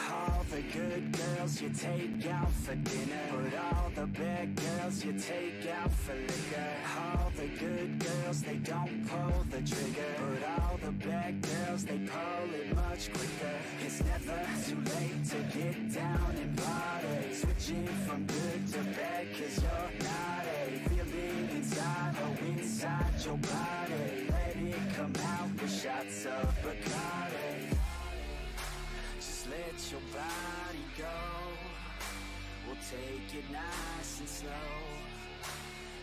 All the good girls you take out for dinner, but all the bad girls you take out for liquor. All the good girls, they don't pull the trigger, but all the bad girls, they pull it much quicker. It's never too late to get down and party, switching from good to bad, cause you're not a feeling inside, oh inside your body. Let it come out with shots of Bacardi. Let your body go. We'll take it nice and slow.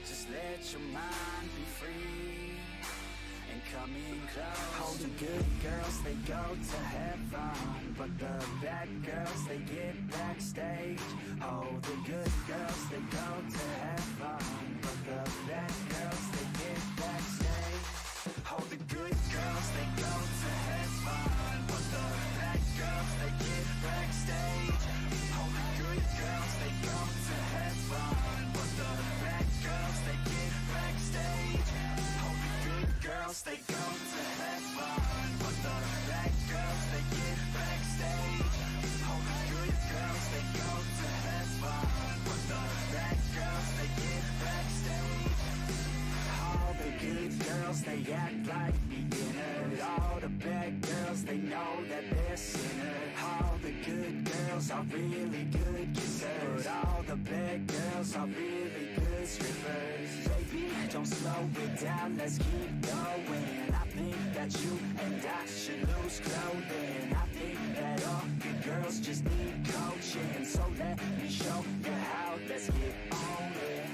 Just let your mind be free and come in close. All the good girls, they go to heaven, but the bad girls, they get backstage. Oh, the good girls, they go to heaven, but the bad girls, they get backstage. Oh, the good girls, they go to heaven, but the bad girls, they get backstage. Oh, the good girls, they go to heaven, but the bad girls, they get backstage. Oh, the good girls, they go to heaven, but the bad girls, they get backstage. Oh, the good girls, they go to heaven, but the bad girls, they get backstage. All the good girls, they act like beginners. All the bad girls, they know that they're sinners. All the good girls are really good kissers, but all the bad girls are really good strippers. Baby, don't slow it down, let's keep going. I think that you and I should lose clothing. I think that all good girls just need coaching. So let me show you how, let's get on it.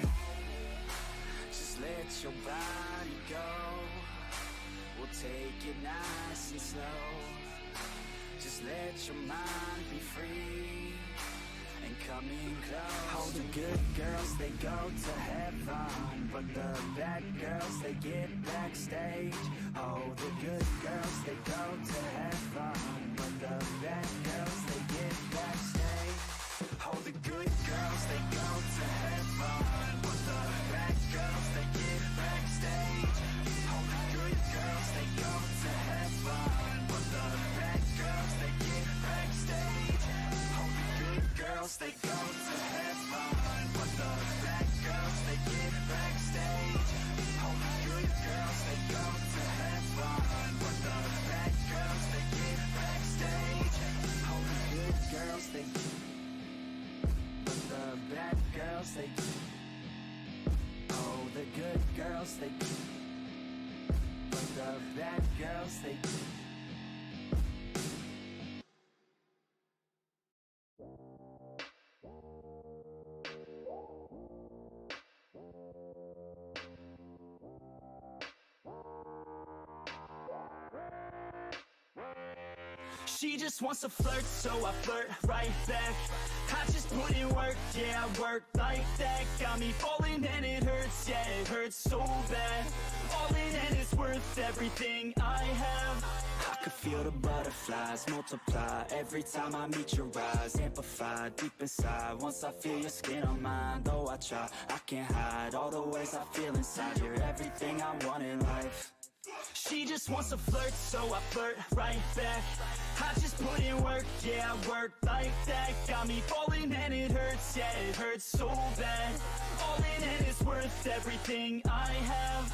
Let your body go. We'll take it nice and slow. Just let your mind be free and come in close. All the good girls, they go to heaven, but the bad girls, they get backstage. Oh, the good girls, they go to heaven, but the bad girls, they get backstage. Oh, the good girls, they go to heaven, but the bad girls, they get backstage. Oh, the good girls, they go to heaven, but the bad girls, they get backstage. Oh, the good girls, they go to heaven, but the bad girls, they get backstage. Oh, the good girls, they go to heaven, but the bad girls, they get backstage. Oh, the good girls, they the bad girls, they oh, the good girls, they but the bad girls, they She just wants to flirt, so I flirt right back. I just put in work, yeah, I work like that. Got me falling and it hurts, yeah, it hurts so bad. All in and it's worth everything I have. I could feel the butterflies multiply every time I meet your eyes. Amplify deep inside once I feel your skin on mine. Though I try, I can't hide all the ways I feel inside. You're everything I want in life. She just wants to flirt, so I flirt right back. I just put in work, yeah, I work like that. Got me falling and it hurts, yeah, it hurts so bad. All in and it's worth everything I have.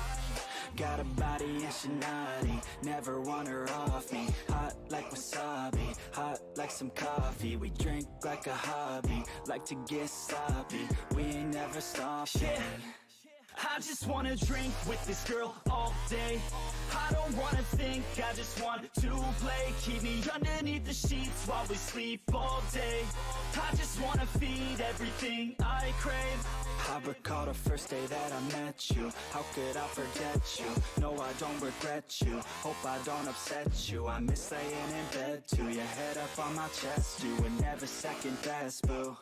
Got a body and she naughty, never want her off me. Hot like wasabi, hot like some coffee. We drink like a hobby, like to get sloppy. We ain't never stopping. Yeah. I just wanna drink with this girl all day. I don't wanna think, I just want to play. Keep me underneath the sheets while we sleep all day. I just wanna feed everything I crave. I recall the first day that I met you. How could I forget you? No, I don't regret you. Hope I don't upset you. I miss laying in bed too. Your head up on my chest, you would never second best, boo.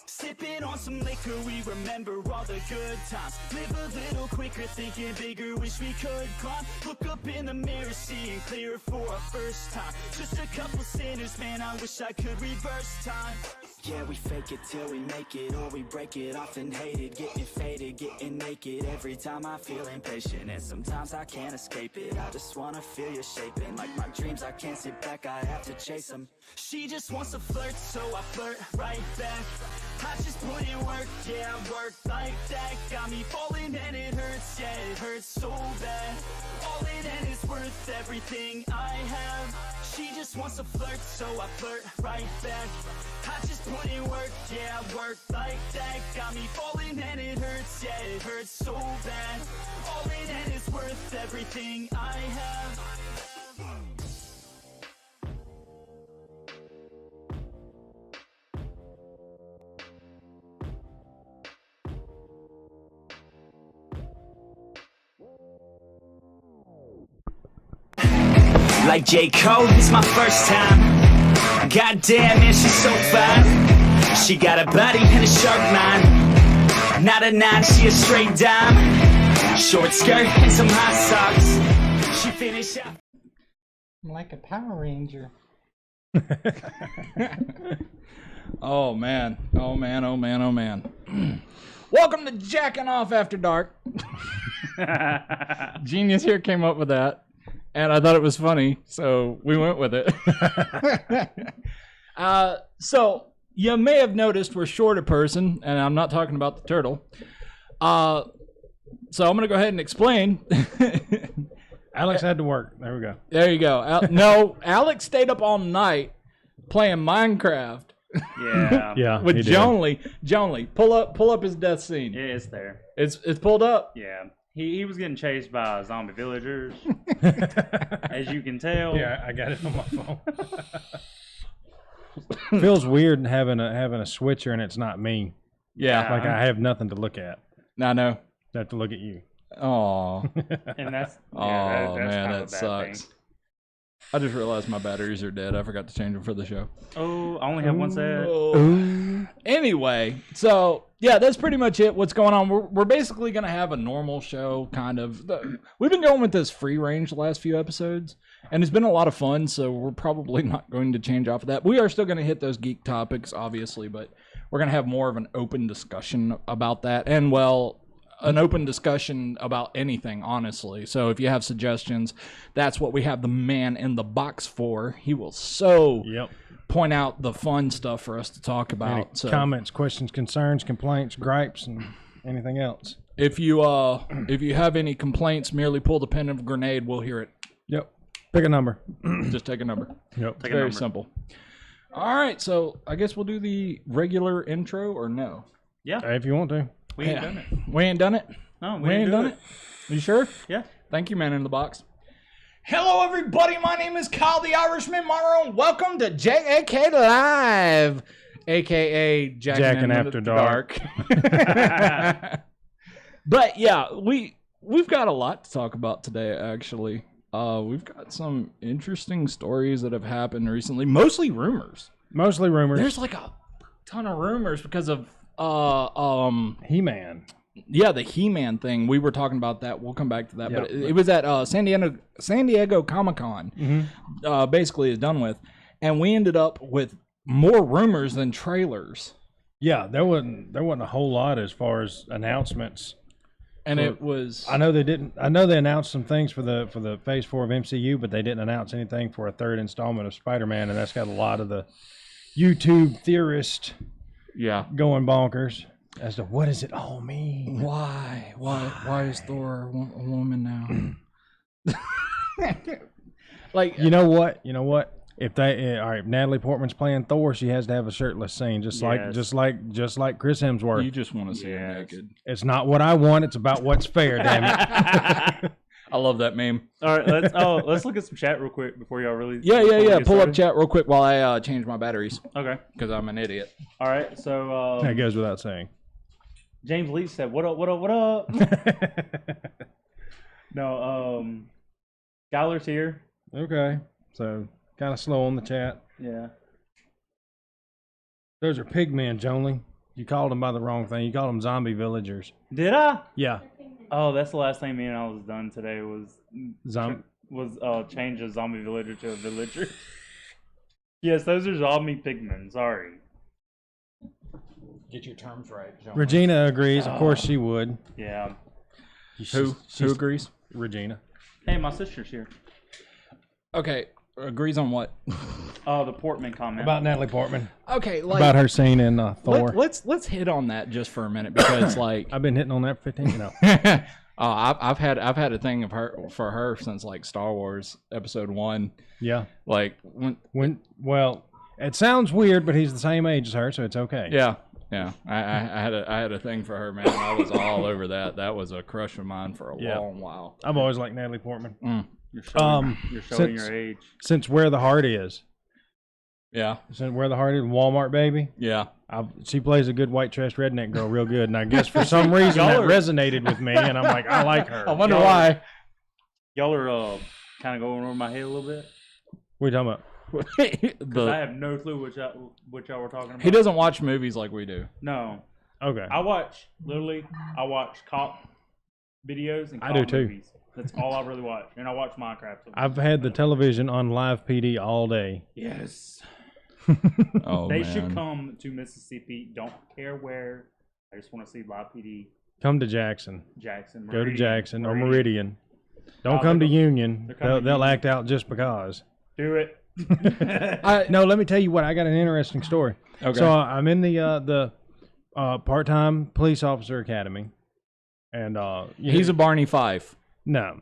Sipping on some liquor, we remember all the good times. Live a little quicker, thinking bigger, wish we could climb. Look up in the mirror, seeing clearer for our first time. Just a couple sinners, man, I wish I could reverse time. Yeah, we fake it till we make it, or we break it, often hated, getting faded, getting naked. Every time I feel impatient, and sometimes I can't escape it. I just wanna feel you shaping, like my dreams, I can't sit back, I have to chase them. She just wants to flirt, so I flirt right back. I just put in work, yeah, I work like that. Got me falling and it hurts, yeah, it hurts so bad. All in and it's worth everything I have. She just wants to flirt, so I flirt right back. I just put in work, yeah, I work like that. Got me falling and it hurts, yeah, it hurts so bad. All in and it's worth everything I have. Like JAK'n, it's my first time. Goddamn, man, she's so fine. She got a body and a sharp mind. Not a 9, she a straight dime. Short skirt and some high socks. She finished up. I'm like a Power Ranger. Oh man, oh man, oh man, oh man. Welcome to Jacking Off After Dark. Genius here came up with that, and I thought it was funny, so we went with it. So you may have noticed we're short a person, and I'm not talking about the turtle. So I'm gonna go ahead and explain. Alex had to work. There we go. There you go. No, Alex stayed up all night playing Minecraft. Yeah. Yeah. With Jonely. Jonely, pull up his death scene. Yeah, it's there. It's pulled up. Yeah. He was getting chased by zombie villagers. As you can tell. Yeah, I got it on my phone. Feels weird having a switcher and it's not me. Yeah. Like I have nothing to look at. I know. I have to look at you. Oh. And that's Oh that's man, kind of that a bad sucks. thing. I just realized my batteries are dead. I forgot to change them for the show. Oh, I only have one set. Anyway, so yeah, that's pretty much it. What's going on? We're basically gonna have a normal show, kind of. We've been going with this free range the last few episodes, and it's been a lot of fun. So we're probably not going to change off of that. We are still going to hit those geek topics, obviously, but we're going to have more of an open discussion about that, and well, an open discussion about anything, honestly. So if you have suggestions, that's what we have the man in the box for. He will point out the fun stuff for us to talk about. Any comments, questions, concerns, complaints, gripes, and anything else. If you have any complaints, merely pull the pin of a grenade. We'll hear it. Yep. Pick a number. Just take a number. Yep. Take a Very number. simple. All right, so I guess we'll do the regular intro, or no? Yeah. If you want to. We ain't done it. We ain't done it? No, We ain't done it? You sure? Yeah. Thank you, man in the box. Hello, everybody. My name is Kyle the Irishman Monroe, and welcome to JAK Live, a.k.a. Jackin' After Dark. But, yeah, we've got a lot to talk about today, actually. We've got some interesting stories that have happened recently, mostly rumors. Mostly rumors. There's like a ton of rumors because of He-Man. yeah, the He-Man thing. We were talking about that. We'll come back to that. Yeah, but it was at San Diego Comic-Con. Basically is done with, and we ended up with more rumors than trailers. Yeah, there wasn't a whole lot as far as announcements. And it was. I know they announced some things for the Phase 4 of MCU, but they didn't announce anything for a third installment of Spider-Man, and that's got a lot of the YouTube theorists going bonkers as to what does it all mean? Why is Thor a woman now? Like, you know what? If they all right, Natalie Portman's playing Thor, she has to have a shirtless scene, just like Chris Hemsworth. you just want to see her naked. It's not what I want; it's about what's fair. Damn it! I love that meme. All right, let's look at some chat real quick before y'all really. Yeah. before we get Pull up started. chat real quick while I change my batteries Okay. because I'm an idiot. All right. So That goes without saying. James Lee said, "What up? What up? What up?" No. Skylar's here. Okay, so kind of slow on the chat. Yeah. Those are pigmen, Jonely. You called them by the wrong thing. You called them zombie villagers. Did I? Yeah. Oh, that's the last thing me and I was done today was Zom- change a zombie villager to a villager. Yes, those are zombie pigmen. Sorry. Get your terms right, John. Regina agrees. Of course she would. Yeah. Who agrees? Regina. Hey, my sister's here. Okay, agrees on what? The Portman comment. About Natalie Portman. Okay, like About her scene in Thor. let's hit on that just for a minute because like I've been hitting on that for 15 you know. I've had a thing of her for her since like Star Wars Episode 1. Yeah. Like well, it sounds weird, but he's the same age as her, so it's okay. Yeah. I had a thing for her, man. I was all over that. That was a crush of mine for a long while. I've always liked Natalie Portman. You're showing your age. Since Where the Heart Is. Yeah. Since Where the Heart Is, Walmart Baby. Yeah. She plays a good white trash redneck girl real good, and I guess for some reason that resonated with me, and I'm like, I like her. I wonder why. Y'all are kind of going over my head a little bit. What are you talking about? Because I have no clue what y'all were talking about. He doesn't watch movies like we do. No. Okay. I watch cop videos and cop I do too. movies. That's all I really watch. And I watch Minecraft. I've had the television on live PD all day. Yes. Oh, They man. should come to Mississippi. Don't care where. I just want to see live PD. Come to Jackson. Jackson. Go to Jackson or Meridian. Don't Oh, come to they're Union. coming to They'll Union. act out just because. Do it. No, let me tell you what. I got an interesting story. Okay. So I'm in the part-time police officer academy, and He's a Barney Fife. no.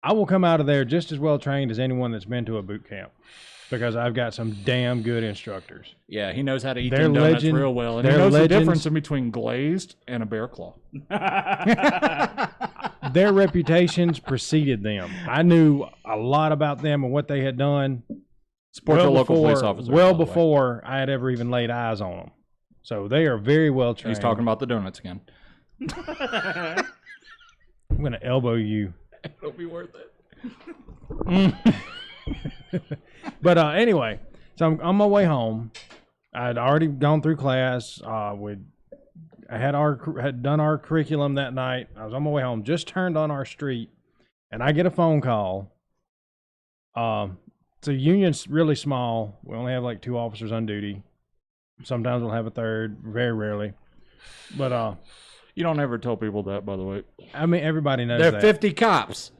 I will come out of there just as well trained as anyone that's been to a boot camp, because I've got some damn good instructors. Yeah, he knows how to eat They're them donuts legend- real well, and he they're knows the legends. difference in between glazed and a bear claw. Their reputations preceded them. I knew a lot about them and what they had done. Support your local police officers. Well by the way. before I had ever even laid eyes on them. So they are very well trained. He's talking about the donuts again. I'm going to elbow you. It'll be worth it. But anyway, so I'm on my way home. I'd already gone through class. I had done our curriculum that night. I was on my way home, just turned on our street, and I get a phone call. So Union's really small. We only have like 2 officers on duty. Sometimes we'll have a third, very rarely. But You don't ever tell people that, by the way. I mean, everybody knows There that. are 50 cops.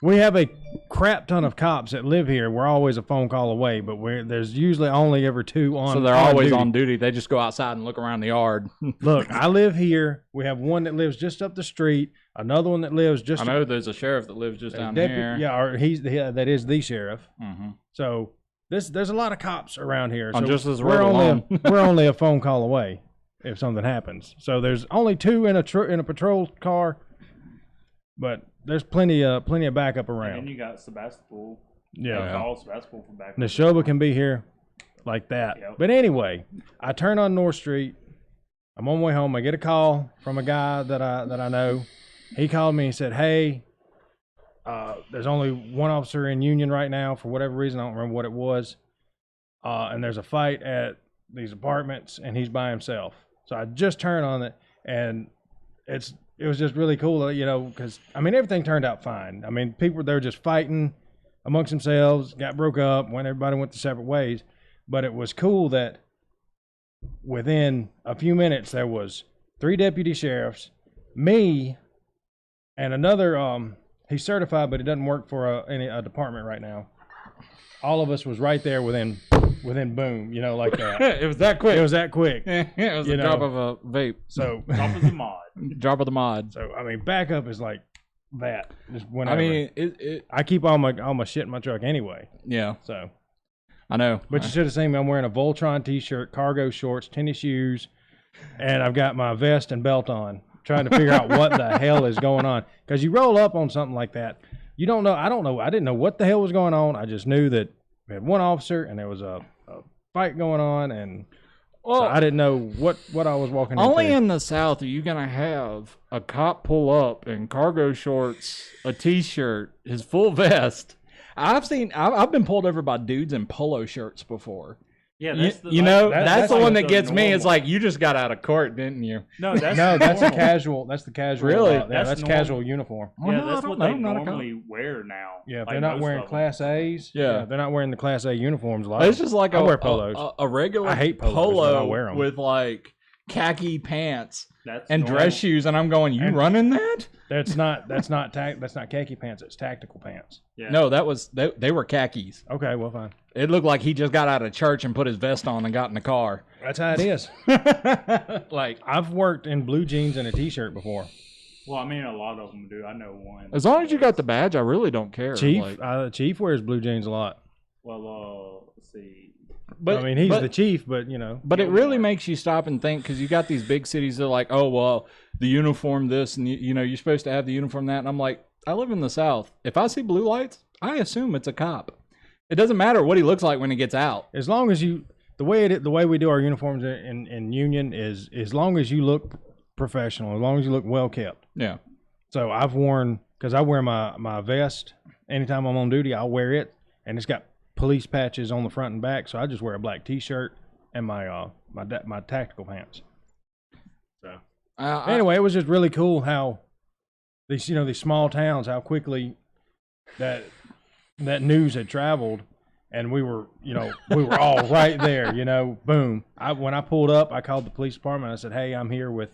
We have a crap ton of cops that live here. We're always a phone call away, but there's usually only ever 2 on. So they're on always duty. on duty. They just go outside and look around the yard. Look, I live here. We have one that lives just up the street. Another one that lives just. I know there's a sheriff that lives just down here. Yeah, or that is the sheriff. Mm-hmm. So there's a lot of cops around here. On So just this we're road only alone. we're only a phone call away if something happens. So there's only 2 in a patrol car, but there's plenty of backup And around. then you got Sebastopol. Yeah. Call Sebastopol from back. Neshoba can be here like that. Yep. But anyway, I turn on North Street. I'm on my way home. I get a call from a guy that I know. He called me and said, "Hey, there's only 1 officer in Union right now for whatever reason. I don't remember what it was. And there's a fight at these apartments, and he's by himself." So I just turned on it, and it was just really cool, because I mean everything turned out fine. I mean they were just fighting amongst themselves, got broke up, everybody went their separate ways. But it was cool that within a few minutes there was 3 deputy sheriffs, me, and another. He's certified, but he doesn't work for a department right now. All of us was right there within boom, like that. It was that quick. It was that quick. It was a drop of a vape. So Drop is a mod. Drop of the mod. So I mean, backup is like that. Just whenever. I mean, I keep all my shit in my truck anyway. yeah, So, I know. but you should have seen me. I'm wearing a Voltron t-shirt, cargo shorts, tennis shoes, and I've got my vest and belt on, trying to figure out what the hell is going on. Because you roll up on something like that, you don't know. I don't know. I didn't know what the hell was going on. I just knew that we had 1 officer and there was a fight going on, and so I didn't know what I was walking Only into. in the South are you gonna have a cop pull up in cargo shorts, a t-shirt, his full vest. I've been pulled over by dudes in polo shirts before, Yeah, You, that's the, you know, that- that's the that's one like that gets me. It's normal. like, you just got out of court, didn't you? No, that's No, that's a normal. casual. That's the casual. Really? Yeah, That's that's normal. casual uniform. Well, Yeah, no, I that's don't what know. they I'm not a cop. normally wear now. Yeah, if Like they're not most wearing of them. Class A's. Yeah. They're not wearing the Class A uniforms. A lot It's of just like I a, wear polos. a regular I hate polos, but I polo wear 'em. with like khaki pants That's and normal. dress shoes, and I'm going, you And- running that? That's not khaki pants. It's tactical pants. Yeah. No, that was they were khakis. Okay, well, fine. It looked like he just got out of church and put his vest on and got in the car. That's how it is. Like, I've worked in blue jeans and a t-shirt before. Well, I mean, a lot of them do. I know one. as long as you got the badge, I really don't care. Chief, Like, Chief wears blue jeans a lot. Well, let's see. but I mean, he's but- the chief, but you know. But it Gilmore. really makes you stop and think, because you got these big cities that are like, oh, well, the uniform this, and you know, you're supposed to have the uniform that. And I'm like, I live in the South. If I see blue lights, I assume it's a cop. It doesn't matter what he looks like when he gets out. As long as you, the way we do our uniforms in Union is as long as you look professional, as long as you look well kept. Yeah. So I've worn, because I wear my vest anytime I'm on duty, I'll wear it, and it's got police patches on the front and back. So I just wear a black T-shirt and my tactical pants. So anyway, it was just really cool how these small towns, how quickly that news had traveled, and we were all right there. Boom. When I pulled up, I called the police department. I said, "Hey, I'm here with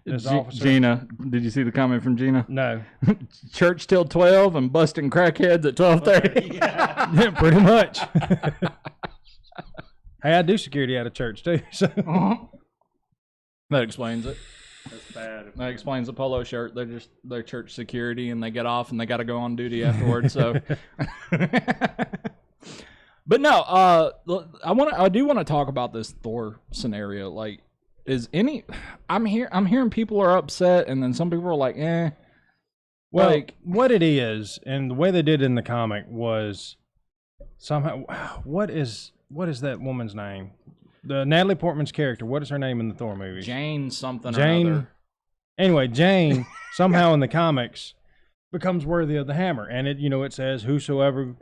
this officer." Gina, did you see the comment from Gina? No. Church till 12 and busting crackheads at 12:30. Yeah, pretty much. Hey, I do security at a church too. So That explains it. That's bad. That explains the polo shirt. They're church security, and they get off and they got to go on duty afterwards. So, but no, I do want to talk about this Thor scenario. Like, I'm hearing people are upset, and then some people are like, eh. Well, Like, what it is, and the way they did it in the comic was somehow. What is that woman's name? The Natalie Portman's character. What is her name in the Thor movie? Jane something or Jane. other. Anyway, Jane somehow in the comics becomes worthy of the hammer, and it says whosoever.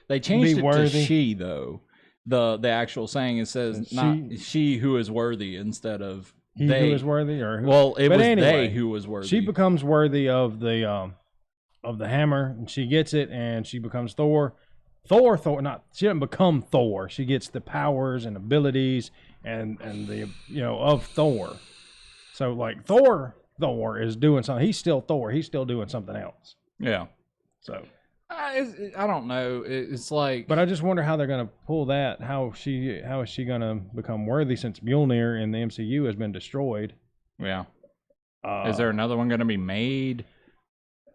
They changed Be it worthy. to she though. The actual saying, it says not she who is worthy instead of He they. who is worthy, or who? Well, it But was anyway, they who was worthy. She becomes worthy of the hammer, and she gets it, and she becomes Thor. Thor, not she doesn't become Thor. She gets the powers and abilities and the of Thor. So like Thor is doing something. He's still Thor. He's still doing something else. Yeah. So, I don't know. It's like, but I just wonder how they're gonna pull that. How is she gonna become worthy since Mjolnir in the MCU has been destroyed? yeah. Is there another one going to be made?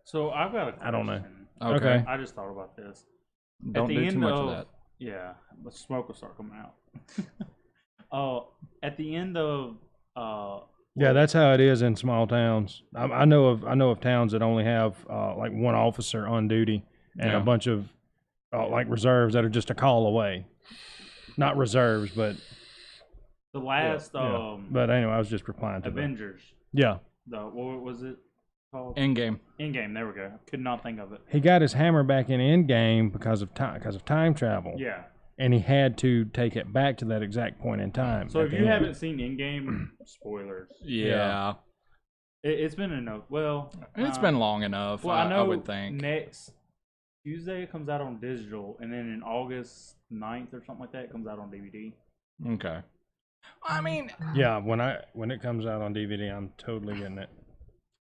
So I've got a question. I don't know. Okay. I just thought about this. Don't the do too end much of that. Yeah, the smoke will start coming out. At the end of Yeah, that's how it is in small towns. I know of towns that only have like one officer on duty and Yeah. a bunch of like reserves that are just a call away. Not reserves, but the last yeah. But anyway, I was just replying to Avengers. Yeah, What was it called? Endgame. Endgame. There we go. Could not think of it. he got his hammer back in Endgame because of time travel. Yeah. And he had to take it back to that exact point in time. So at if the you end. haven't seen Endgame, spoilers. Yeah. It's been enough. Well, It's been long enough, Well, I know would think. next Tuesday it comes out on digital, and then in August 9th or something like that, it comes out on DVD. Okay. I mean, Yeah, when it comes out on DVD, I'm totally getting it.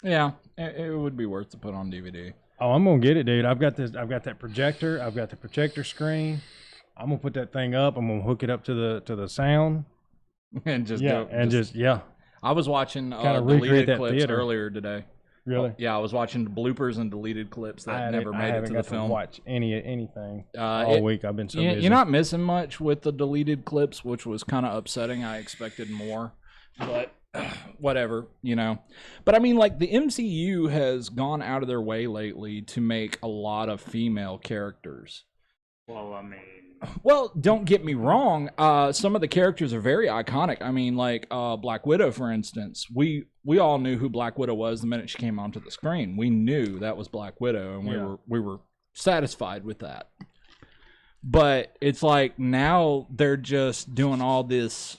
yeah, it would be worth to put on DVD. Oh, I'm gonna get it, dude. I've got that projector. I've got the projector screen. I'm gonna put that thing up. I'm gonna hook it up to the sound. And just Yeah, go, and just yeah. I was watching Kinda recreate deleted that clips theater. earlier today. Really? Yeah, I was watching bloopers and deleted clips that never I made it haven't to got the film. watch anything all week. I've been so busy. You're not missing much with the deleted clips, which was kind of upsetting. I expected more, but whatever, But I mean, like, the MCU has gone out of their way lately to make a lot of female characters. Well, I mean, Well, don't get me wrong. Some of the characters are very iconic. I mean, like Black Widow, for instance. We all knew who Black Widow was the minute she came onto the screen. We knew that was Black Widow, and we were satisfied with that. But it's like now they're just doing all this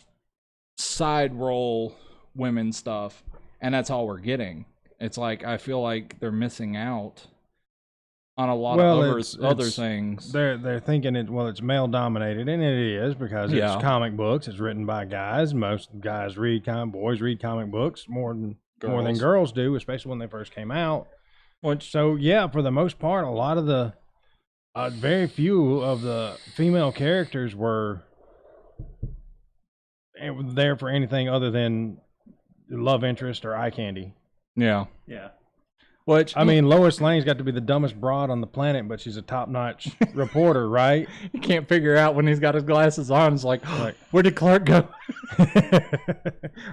side role women stuff, and that's all we're getting. It's like I feel like they're missing out on a lot of other things. They're thinking it's male dominated, and it is because it's comic books. It's written by guys. Most guys boys read comic books more than girls do, especially when they first came out. So yeah, for the most part, a lot of the very few of the female characters were there for anything other than love interest or eye candy. Yeah. Which I mean, Lois Lane's got to be the dumbest broad on the planet, but she's a top-notch reporter, right? You can't figure out when he's got his glasses on. It's like, where did Clark go?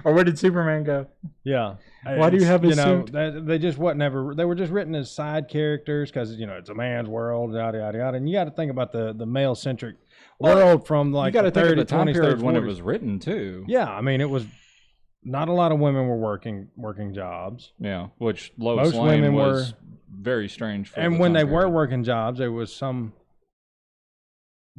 Or where did Superman go? Yeah. Why do you have his suit? They just they were just written as side characters because it's a man's world, yada yada yada. And you got to think about the male-centric world from like you got to think of the 30s, time 20s, period 30s, when it 40s. was written too. Yeah, I mean, it was not a lot of women were working jobs. Yeah, which Lois Lane was very strange for. And when they were working jobs, there was some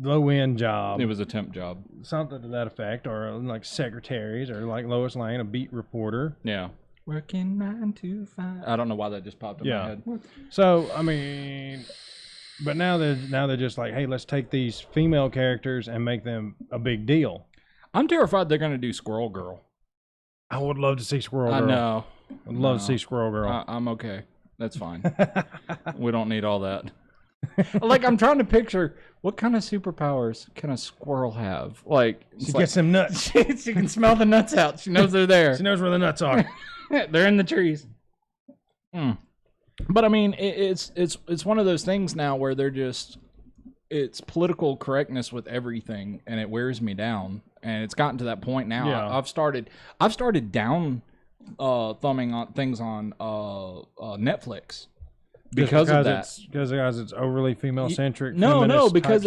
low-end job. It was a temp job. Something to that effect, or like secretaries, or like Lois Lane, a beat reporter. Yeah. Working 9 to 5. I don't know why that just popped in my head. So, I mean, but now they're just like, hey, let's take these female characters and make them a big deal. I'm terrified they're going to do Squirrel Girl. I would love to see Squirrel Girl. I know. I'd love to see Squirrel Girl. I'm okay. That's fine. We don't need all that. Like, I'm trying to picture what kind of superpowers can a squirrel have? Like, she gets some nuts. She can smell the nuts out. She knows they're there. She knows where the nuts are. They're in the trees. But I mean, it's one of those things now where they're just, it's political correctness with everything, and it wears me down. And it's gotten to that point now. Yeah. I've started down thumbing on things on Netflix because of that. Because it's overly female centric. Because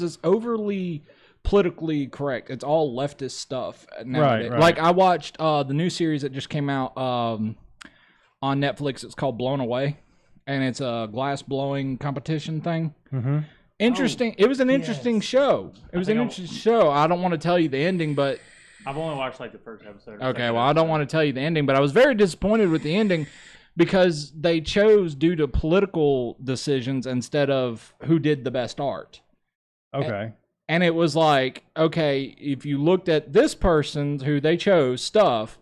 it's overly politically correct. It's all leftist stuff nowadays. Right. Like I watched the new series that just came out on Netflix. It's called Blown Away, and it's a glass blowing competition thing. Mm-hmm. Interesting. It was an interesting show. It was an interesting show. I don't want to tell you the ending, but I've only watched like the first episode. Okay, well, I don't want to tell you the ending, but I was very disappointed with the ending because they chose due to political decisions instead of who did the best art. Okay. And it was like, okay, if you looked at this person's who they chose stuff,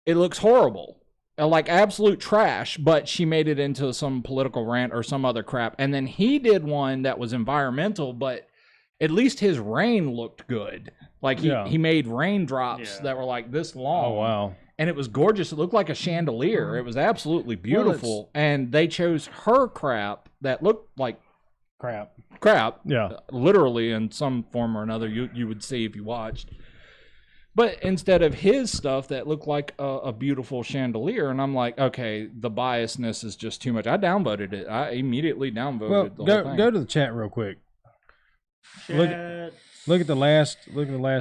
it looks horrible. Like absolute trash, but she made it into some political rant or some other crap. And then he did one that was environmental, but at least his rain looked good. Like he made raindrops that were like this long. Oh, wow. And it was gorgeous. It looked like a chandelier. It was absolutely beautiful. And they chose her crap that looked like crap. Yeah. Literally in some form or another you would see if you watched. But instead of his stuff that looked like a beautiful chandelier, and I'm like, okay, the biasness is just too much. I downvoted it. I immediately downvoted the whole thing. Go to the chat real quick. Look at the last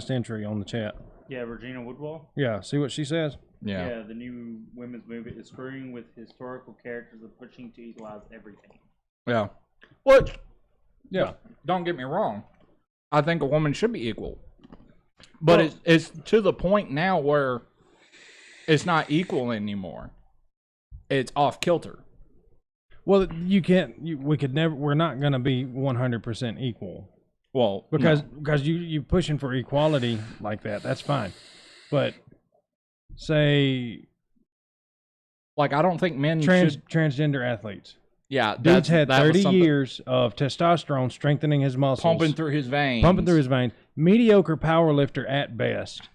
entry on the chat. Yeah, Regina Woodwall. Yeah, see what she says? Yeah, the new women's movie is screwing with historical characters and pushing to equalize everything. Yeah. What? Yeah. Don't get me wrong. I think a woman should be equal. But it's to the point now where it's not equal anymore. It's off kilter. Well, we're not going to be 100% equal. Well, because you pushing for equality like that, that's fine. But say, like, I don't think men transgender athletes. Yeah, dude's had 30 years of testosterone strengthening his muscles, pumping through his veins. Mediocre power lifter at best.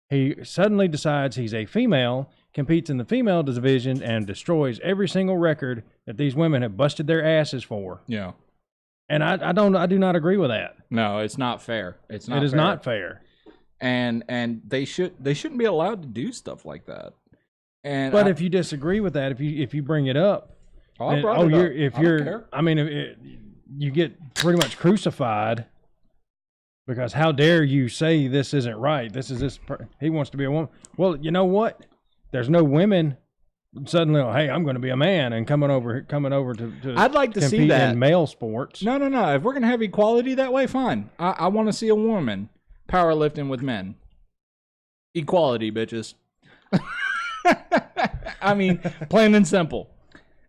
He suddenly decides he's a female, competes in the female division, and destroys every single record that these women have busted their asses for. Yeah. And I do not agree with that. No, it's not fair. It is not fair. And they shouldn't be allowed to do stuff like that. But if you disagree with that, if you bring it up, you get pretty much crucified because how dare you say this isn't right? He wants to be a woman. Well, you know what? There's no women suddenly, hey, I'm going to be a man and coming over to I'd like to see compete that in male sports. No. If we're gonna have equality that way, fine. I want to see a woman powerlifting with men. Equality, bitches. I mean, plain and simple.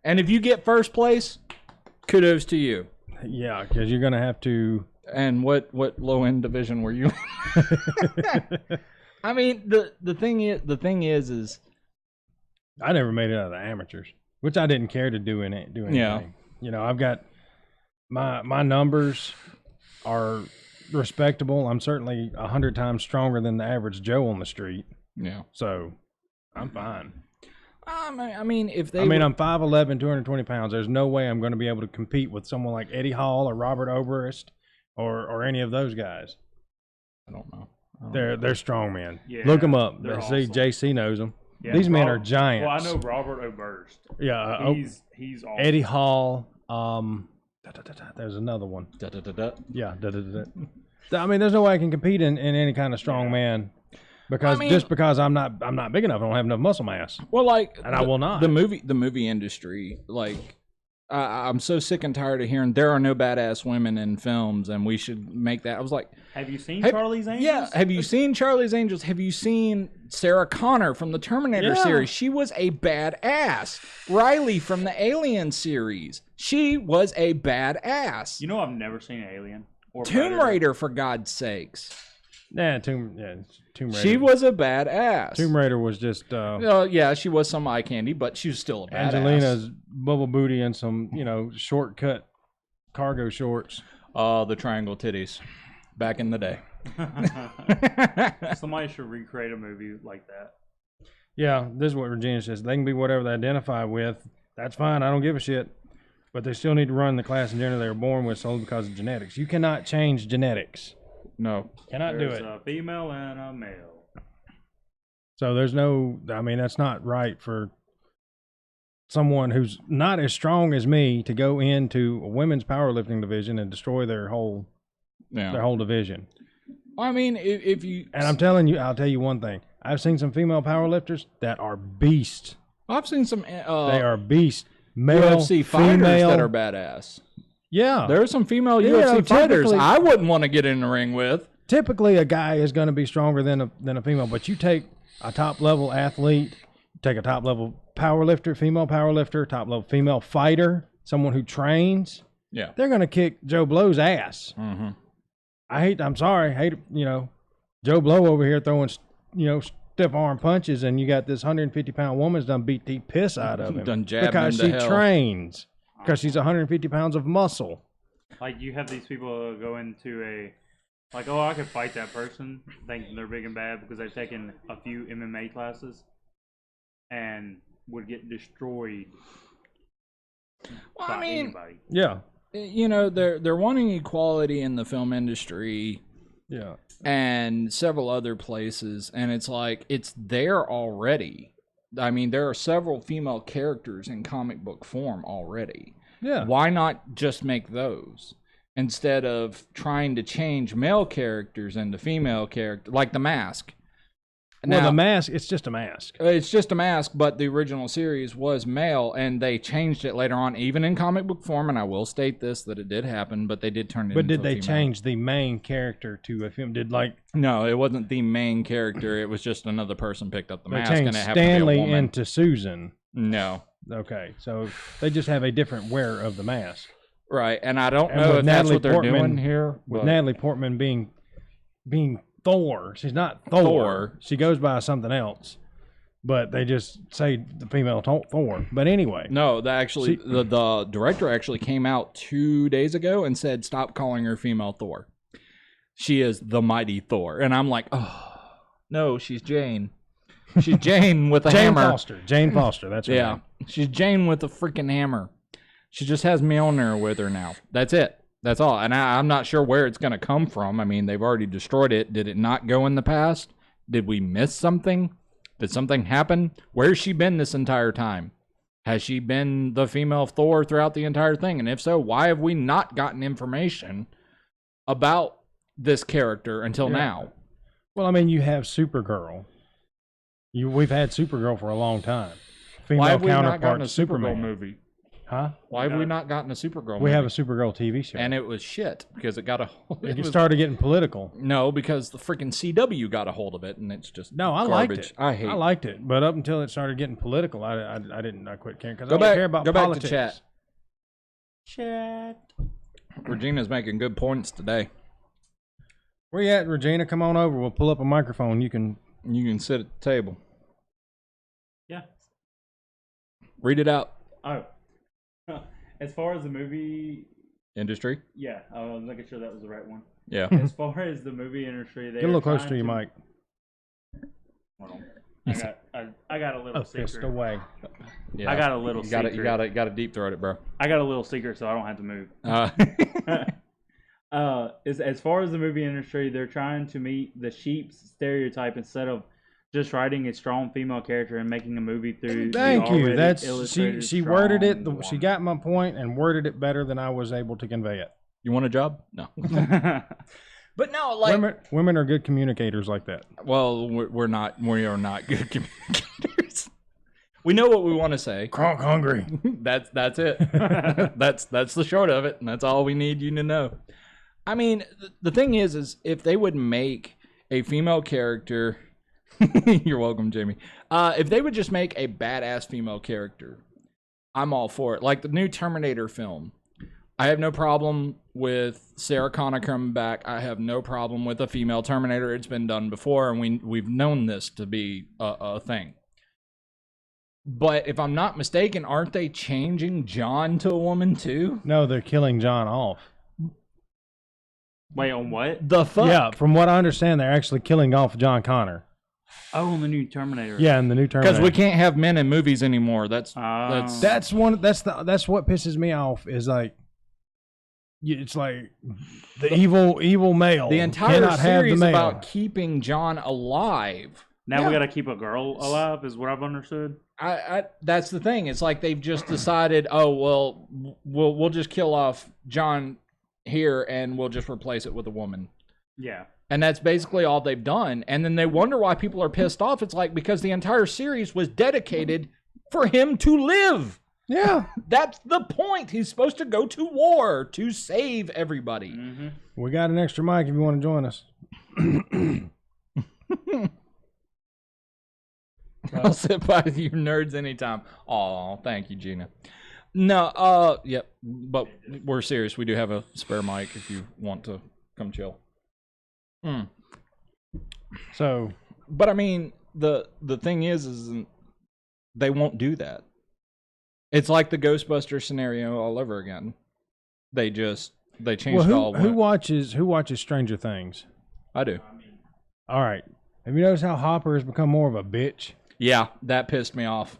And if you get first place, kudos to you. Yeah, because you're going to have to. And what low end division were you in? I mean, the thing is I never made it out of the amateurs, which I didn't care to do anything. Yeah. You know, I've got my numbers are respectable. I'm certainly 100 times stronger than the average Joe on the street. Yeah. So I'm fine. I mean, if they I'm 5'11", 220 pounds. There's no way I'm going to be able to compete with someone like Eddie Hall or Robert Oberst or any of those guys. I don't know. They're strong men. Yeah, look them up. they're See, awesome. JC knows them. Yeah, These men are giants. Well, I know Robert Oberst. Yeah, He's awesome. Eddie Hall. There's another one. Yeah. I mean, there's no way I can compete in any kind of strong man because just because I'm not big enough, I don't have enough muscle mass. Well, I will not. The movie industry, I'm so sick and tired of hearing there are no badass women in films, and we should make that. I was like, have you seen Charlie's Angels? Yeah, have you seen Charlie's Angels? Have you seen Sarah Connor from the Terminator series? She was a badass. Riley from the Alien series, she was a badass. You know, I've never seen Alien or Tomb Raider, for God's sakes. Tomb Raider. She was a badass. Tomb Raider was just. Yeah, she was some eye candy, but she was still a badass. Angelina's bubble booty and some, shortcut cargo shorts. The triangle titties, back in the day. Somebody should recreate a movie like that. Yeah, this is what Regina says. They can be whatever they identify with. That's fine. I don't give a shit. But they still need to run the class and gender they were born with solely because of genetics. You cannot change genetics. No. Cannot do it. There's a female and a male. So there's no, that's not right for someone who's not as strong as me to go into a women's powerlifting division and destroy their whole division. I mean, if you... And I'll tell you one thing. I've seen some female powerlifters that are beasts. I've seen some... they are beasts. Male, UFC fighters female, that are badass. Yeah. There are some female UFC fighters I wouldn't want to get in the ring with. Typically, a guy is going to be stronger than a female, but you take a top-level athlete, take a top-level powerlifter, female powerlifter, top-level female fighter, someone who trains, they're going to kick Joe Blow's ass. Mm-hmm. I'm sorry, Joe Blow over here throwing, stiff arm punches, and you got this 150-pound woman's done beat the piss out of him. Done jabbed because him to she hell. Trains. Because she's 150 pounds of muscle. Like, you have these people go into I could fight that person, thinking they're big and bad because they've taken a few MMA classes and would get destroyed by anybody. Yeah. They're wanting equality in the film industry. Yeah. And several other places, and it's like it's there already. I mean, there are several female characters in comic book form already. Yeah. Why not just make those instead of trying to change male characters into female characters, like The Mask? Well, The Mask, it's just a mask. It's just a mask, but the original series was male, and they changed it later on, even in comic book form, and I will state this, that it did happen, but they did turn it into a female. But did they change the main character to a female? No, it wasn't the main character. It was just another person picked up the mask, They and changed it happened Stanley to be a woman. into Susan. No. Okay, so they just have a different wearer of the mask. Right, and I don't know if that's what they're doing here. With Natalie Portman being Thor. She's not Thor. She goes by something else. But they just say the female Thor. But anyway. No, the director actually came out 2 days ago and said, stop calling her female Thor. She is the mighty Thor. And I'm like, oh, no, she's Jane. She's Jane with a hammer. Jane Foster, that's her name. She's Jane with a freaking hammer. She just has Mjolnir with her now. That's it. That's all. And I'm not sure where it's going to come from. I mean, they've already destroyed it. Did it not go in the past? Did we miss something? Did something happen? Where's she been this entire time? Has she been the female Thor throughout the entire thing? And if so, why have we not gotten information about this character until now? Well, I mean, you have Supergirl. We've had Supergirl for a long time. female Why have we not counterpart gotten a to Supergirl Superman. movie? Huh? Why have we not gotten a Supergirl movie? We have a Supergirl TV show. And it was shit because it got a hold It started getting political. No, because the freaking CW got a hold of it, and it's just No, I garbage. liked it. I liked it, but up until it started getting political, I didn't. I quit caring because I Go don't back. care about Go politics. back to chat. Chat. Regina's making good points today. Where you at, Regina? Come on over. We'll pull up a microphone. You can sit at the table. Yeah. Read it out. Oh. As far as the movie Industry. yeah, I was making sure that was the right one. Yeah. As far as the movie industry, they get a little closer to your mic. Hold on. I got a little A fist secret. away. Yeah. I got a little You secret. got to deep throat it, bro. I got a little secret, so I don't have to move. As far as the movie industry, they're trying to meet the sheep's stereotype instead of just writing a strong female character and making a movie through. Thank the you. already That's illustrated she worded it. strong She woman. got my point and worded it better than I was able to convey it. You want a job? No. But no, like Women are good communicators like that. well, we're not. We are not good communicators. We know what we want to say. Kronk hungry. That's it. that's the short of it, and that's all we need you to know. I mean, the thing is if they would make a female character, you're welcome, Jamie. If they would just make a badass female character, I'm all for it. Like the new Terminator film, I have no problem with Sarah Connor coming back. I have no problem with a female Terminator. It's been done before, and we've known this to be a thing. But if I'm not mistaken, aren't they changing John to a woman too? No, they're killing John off. Wait, on what? The fuck? Yeah, from what I understand, they're actually killing off John Connor. Oh, on the new Terminator. Yeah, in the new Terminator. Because we can't have men in movies anymore. That's That's what pisses me off is like, it's like the evil male. the entire cannot have the series male. about keeping John alive. Now we got to keep a girl alive, is what I've understood. I that's the thing. It's like they've just decided, oh well, we'll just kill off John here and we'll just replace it with a woman. Yeah. And that's basically all they've done. And then they wonder why people are pissed off. It's like because the entire series was dedicated for him to live. Yeah, That's the point. He's supposed to go to war to save everybody. Mm-hmm. we got an extra mic if you want to join us. I'll sit by you nerds anytime. Oh, thank you, Gina. No, yep. But we're serious. We do have a spare mic if you want to come chill. So, But I mean, the thing is they won't do that. It's like the Ghostbuster scenario all over again. They changed all. who watches Stranger Things? I do. All right. Have you noticed how Hopper has become more of a bitch? Yeah, that pissed me off.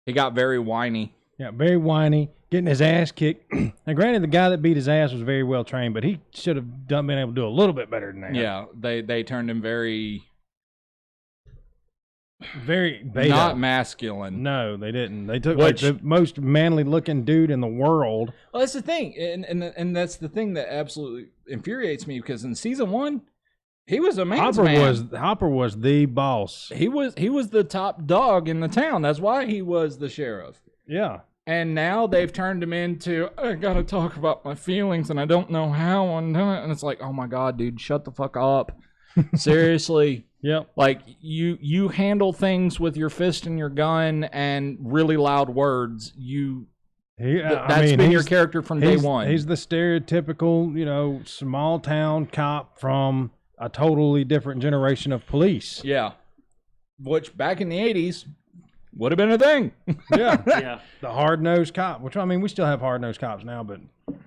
He got very whiny. Yeah, very whiny, getting his ass kicked. Now, granted, the guy that beat his ass was very well trained, but he should have been able to do a little bit better than that. Yeah, they turned him very beta. not masculine. No, they didn't. They took like the most manly-looking dude in the world. Well, that's the thing, and that's the thing that absolutely infuriates me because in season 1, he was a man's man. Hopper was the boss. He was the top dog in the town. That's why he was the sheriff. Yeah. And now they've turned him into, I gotta talk about my feelings and I don't know how I'm doing it. And it's like, oh my God, dude, shut the fuck up. Seriously. Yep. Like, you handle things with your fist and your gun and really loud words. That's been your character from day one. He's the stereotypical, small town cop from a totally different generation of police. Yeah. Which back in the 80s would have been a thing. Yeah. Yeah. The hard-nosed cop, which, I mean, we still have hard-nosed cops now, but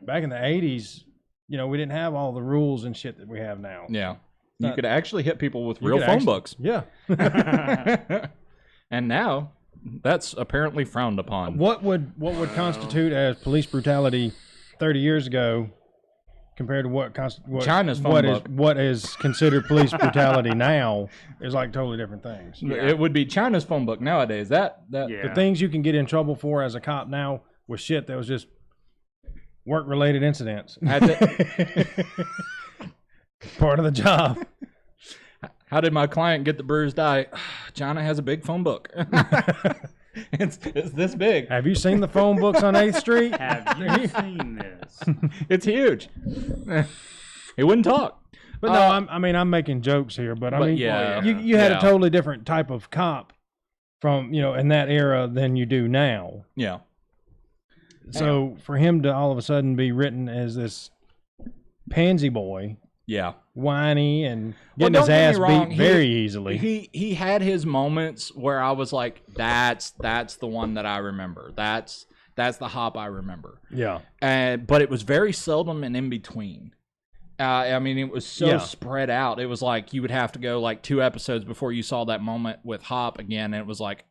back in the 80s, we didn't have all the rules and shit that we have now. Yeah. You could actually hit people with real phone books. Yeah. And now, that's apparently frowned upon. What would constitute as police brutality 30 years ago compared to what China's phone book. What is considered police brutality now is like totally different things. Yeah. It would be China's phone book nowadays. That Yeah. The things you can get in trouble for as a cop now was shit that was just work-related incidents. Part of the job. How did my client get the bruised eye? China has a big phone book. It's this big. Have you seen the phone books on 8th Street? Have you seen this? It's huge. He wouldn't talk. But no, I'm making jokes here. But I mean, yeah, you had a totally different type of cop from in that era than you do now. Yeah. So for him to all of a sudden be written as this pansy boy, whiny and getting his ass beat very easily. He had his moments where I was like, that's the one that I remember. That's the Hop I remember. Yeah. But it was very seldom and in between. I mean, it was so spread out. It was like you would have to go like 2 episodes before you saw that moment with Hop again, and it was like,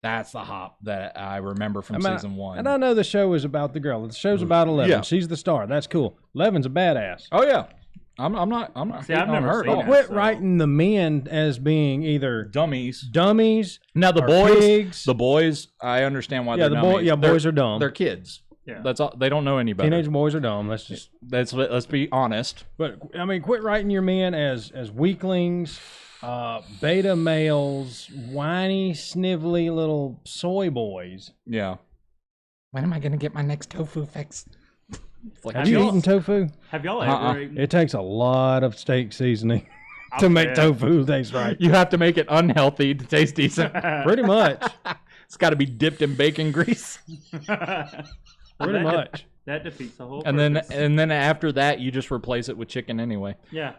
that's the Hop that I remember from season 1. And I know the show is about the girl. The show's about 11. Yeah. She's the star. That's cool. 11's a badass. Oh yeah. I'm not. See, I've never seen that, quit writing the men as being either dummies. Now the boys, pigs. The boys, I understand why they're dummies. Boys are dumb. They're kids. Yeah, that's all. They don't know any better. Teenage boys are dumb. Let's be honest. But I mean, quit writing your men as weaklings, beta males, whiny, snivelly little soy boys. Yeah. When am I gonna get my next tofu fix? Like, have you eaten tofu? Have y'all ever eaten? It takes a lot of steak seasoning to make tofu taste right. You have to make it unhealthy to taste decent. Pretty much. It's got to be dipped in bacon grease. Pretty much. That defeats the whole purpose. And then after that, you just replace it with chicken anyway. Yeah.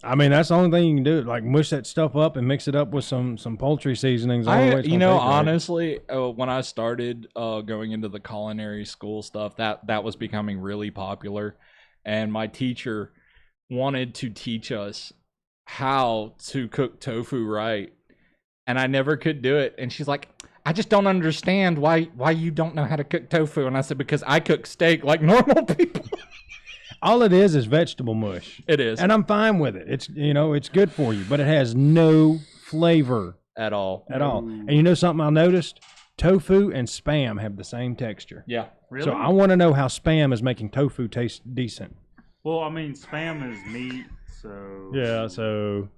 I mean, that's the only thing you can do. Like, mush that stuff up and mix it up with some poultry seasonings. Honestly, when I started going into the culinary school stuff, that was becoming really popular. And my teacher wanted to teach us how to cook tofu right. And I never could do it. And she's like, I just don't understand why you don't know how to cook tofu. And I said, because I cook steak like normal people. All it is vegetable mush. It is. And I'm fine with it. It's it's good for you, but it has no flavor at all. And you know something I noticed? Tofu and Spam have the same texture. Yeah. Really? So I want to know how Spam is making tofu taste decent. Well, I mean, Spam is meat, so yeah, so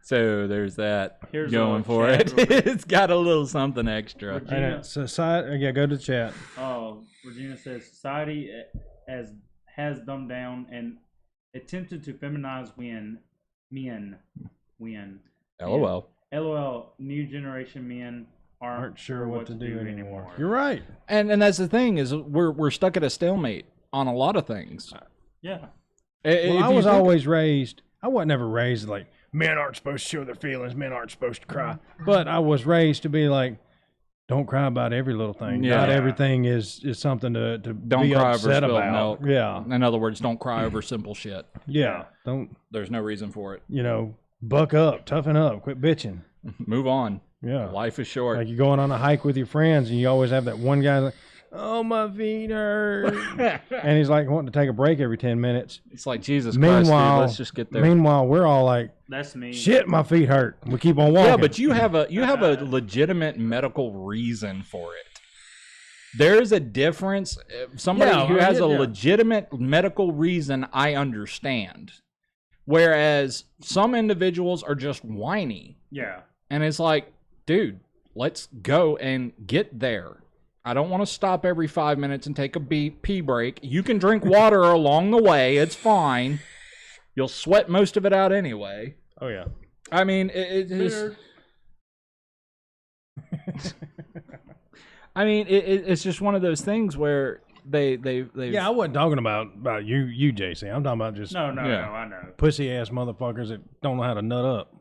there's that. Here's going for it. It's got a little something extra. Regina, go to the chat. Oh, Regina says society has dumbed down and attempted to feminize men. LOL. LOL. New generation men aren't sure what to do anymore. You're right. And that's the thing is we're stuck at a stalemate on a lot of things. Yeah. I was always raised. I wasn't ever raised like men aren't supposed to show their feelings. Men aren't supposed to cry. But I was raised to be like, don't cry about every little thing. Yeah. Not everything is something to don't be cry upset over about. Milk. Yeah. In other words, don't cry over simple shit. Yeah. Don't. There's no reason for it. Buck up, toughen up, quit bitching. Move on. Yeah. Life is short. Like you're going on a hike with your friends and you always have that one guy like, oh, my feet hurt. And he's like wanting to take a break every 10 minutes. It's like, Jesus Christ, dude, let's just get there. Meanwhile, we're all like, that's me. Shit, my feet hurt. We keep on walking. Yeah, but you have a legitimate medical reason for it. There's a difference. Somebody who has a legitimate medical reason, I understand. Whereas some individuals are just whiny. Yeah. And it's like, dude, let's go and get there. I don't want to stop every 5 minutes and take a pee break. You can drink water along the way. It's fine. You'll sweat most of it out anyway. Oh, yeah. I mean, it's I mean, it's just one of those things where they Yeah, I wasn't talking about you, JC. I'm talking about just no, I know. Pussy ass motherfuckers that don't know how to nut up.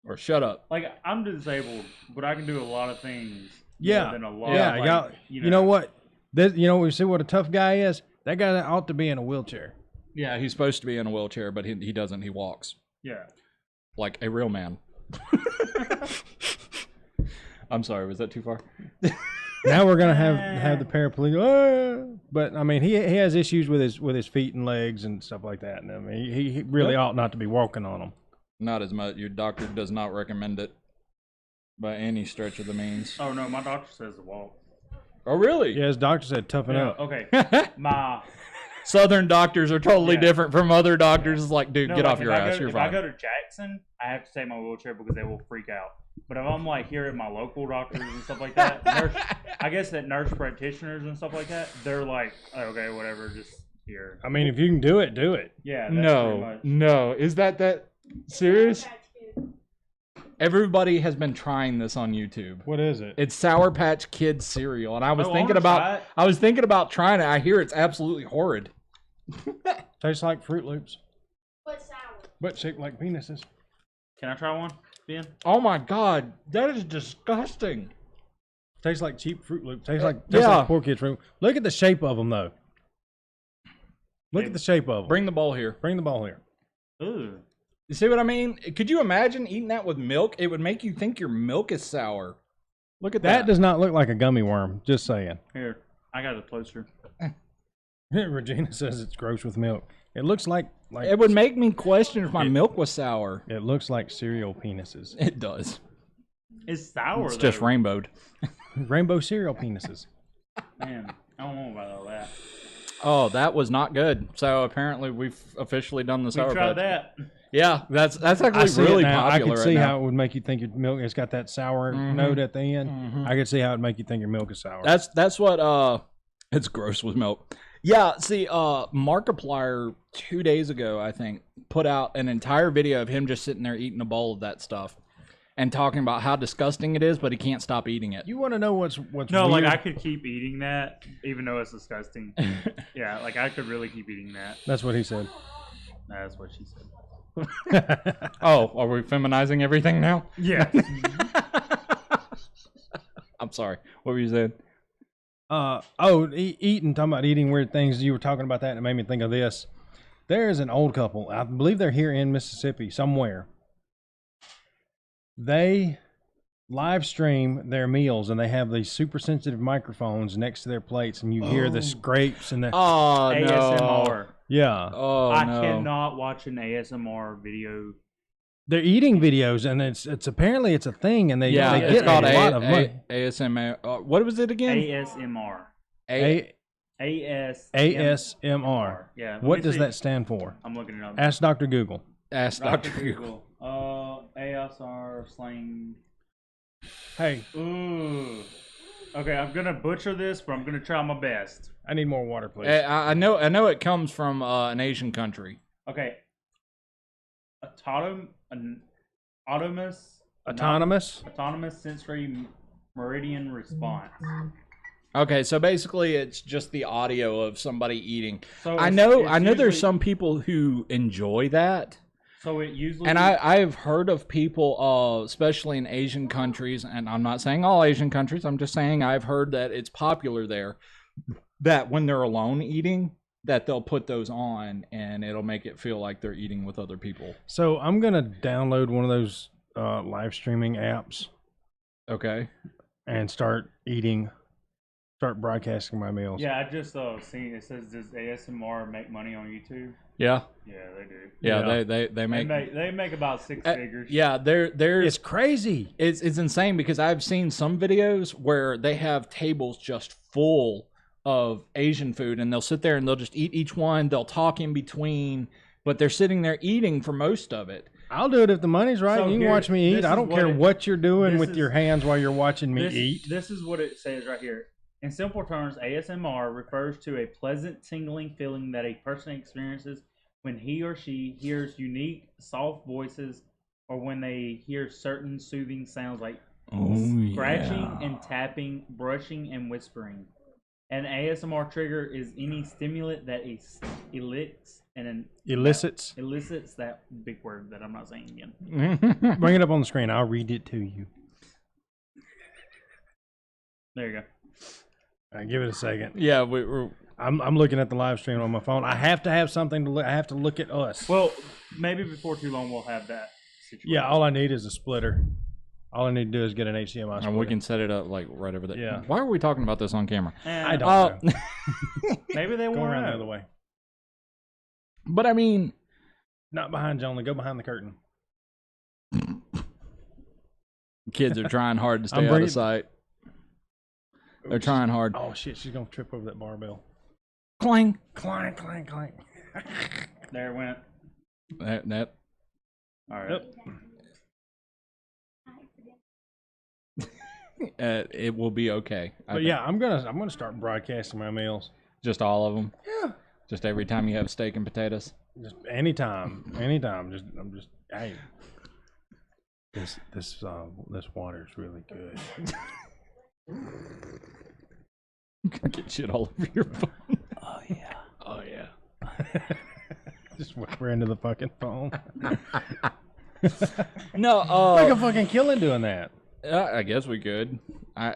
Or shut up. Like, I'm disabled, but I can do a lot of things. Yeah. Than a lot of, you know what? We see what a tough guy is? That guy ought to be in a wheelchair. Yeah, he's supposed to be in a wheelchair, but he doesn't. He walks. Yeah. Like a real man. I'm sorry, was that too far? Now we're gonna have the paraplegic. But I mean, he has issues with his feet and legs and stuff like that. And I mean, he really ought not to be walking on them. Not as much. Your doctor does not recommend it by any stretch of the means. Oh no, my doctor says to walk. Oh really? Yeah, his doctor said toughen up. Okay. My Southern doctors are totally different from other doctors. It's like, dude, get off your ass. You're fine. If I go to JAK'n, I have to take my wheelchair because they will freak out. But if I'm like here at my local doctors and stuff like that, I guess that nurse practitioners and stuff like that, they're like, okay, whatever, just here. I mean, if you can do it, do it. Yeah. That's pretty much. No. Is that serious? Everybody has been trying this on YouTube. What is it? It's Sour Patch Kids cereal, and I was thinking try it. about trying it. I hear it's absolutely horrid. Tastes like Fruit Loops, But sour. but shaped like penises. Can I try one, Ben? Oh my god, that is disgusting. Tastes like cheap Fruit Loops. Tastes like poor kids' fruit. Look at the shape of them, though. Look at the shape of them. Bring the bowl here. Bring the ball here. Ooh. You see what I mean? Could you imagine eating that with milk? It would make you think your milk is sour. Look at that. That does not look like a gummy worm. Just saying. Here, I got it closer. Regina says it's gross with milk. It looks like It would make me question if my milk was sour. It looks like cereal penises. It does. It's sour. It's just rainbowed. Rainbow cereal penises. Man, I don't know about all that. Oh, that was not good. So apparently we've officially done the sour We tried patch. that. Yeah, that's I actually see really it now. popular. I could right see now. how it would make you think your milk. It's got that sour note at the end. I could see how it would make you think your milk is sour. That's what it's gross with milk. Yeah, see, Markiplier 2 days ago, I think, put out an entire video of him just sitting there eating a bowl of that stuff and talking about how disgusting it is, but he can't stop eating it. You want to know what's No, weird? like I could keep eating that, even though it's disgusting. Yeah, like I could really keep eating that. That's what he said. That's what she said. Oh, are we feminizing everything now? Yeah. I'm sorry. What were you saying? Eating, talking about eating weird things. You were talking about that and it made me think of this. There's an old couple. I believe they're here in Mississippi somewhere. They live stream their meals and they have these super sensitive microphones next to their plates and you hear the scrapes and the Oh, ASMR. yeah. Oh, I no. cannot watch an ASMR video. They're eating videos and it's apparently it's a thing and they Yeah, they it's get called a lot of money. ASMR. What was it again? ASMR. ASMR. Yeah. let What me does see. that stand for? I'm looking it up. Ask Dr. Google. Ask Dr. Google. ASR slang. Hey, Ooh. Okay, I'm gonna butcher this, but I'm gonna try my best. I need more water, please. I know it comes from an Asian country. Okay. Autonomous sensory meridian response. Okay, so basically it's just the audio of somebody eating. So I it's know usually- there's some people who enjoy that. So it usually And I've heard of people, especially in Asian countries, and I'm not saying all Asian countries, I'm just saying I've heard that it's popular there, that when they're alone eating, that they'll put those on and it'll make it feel like they're eating with other people. So I'm gonna download one of those live streaming apps Okay. and start broadcasting my meals. Yeah, I just seen it says, does ASMR make money on YouTube? Yeah. Yeah, they do. Yeah, Yeah. they make They make about six figures. yeah, there's It's crazy. it's insane because I've seen some videos where they have tables just full of Asian food and they'll sit there and they'll just eat each one, they'll talk in between, but they're sitting there eating for most of it. I'll do it if the money's right. So You can here- watch me eat. this I is don't what care it- what you're doing this with is- your hands while you're watching me eat. This is what it says right here. In simple terms, ASMR refers to a pleasant tingling feeling that a person experiences when he or she hears unique, soft voices or when they hear certain soothing sounds like scratching and tapping, brushing, and whispering. An ASMR trigger is any stimulant that elicits that big word that I'm not saying again. Bring it up on the screen. I'll read it to you. There you go. Give it a second. Yeah, we're I'm looking at the live stream on my phone. I have to have something to look. I have to look at us. Well, maybe before too long we'll have that situation. Yeah, all I need is a splitter. All I need to do is get an HDMI splitter. and we can set it up like right over there. Yeah. Why are we talking about this on camera? I don't know. Maybe they Go won't around know. the other way. But I mean, Not behind you only. Go behind the curtain. kids are trying hard to stay I'm out bringing- of sight. They're trying hard. Oh shit! She's gonna trip over that barbell. Clang. Clank, clank, clank. There it went. That All right. Yep. it will be okay. But yeah, I'm gonna start broadcasting my meals. Just all of them. Yeah. Just every time you have steak and potatoes. Just anytime. I'm just hey. This water is really good. You're gonna get shit all over your phone. Oh yeah. Oh yeah. Just whisper into the fucking phone. No, Make a fucking killing doing that. I guess we could.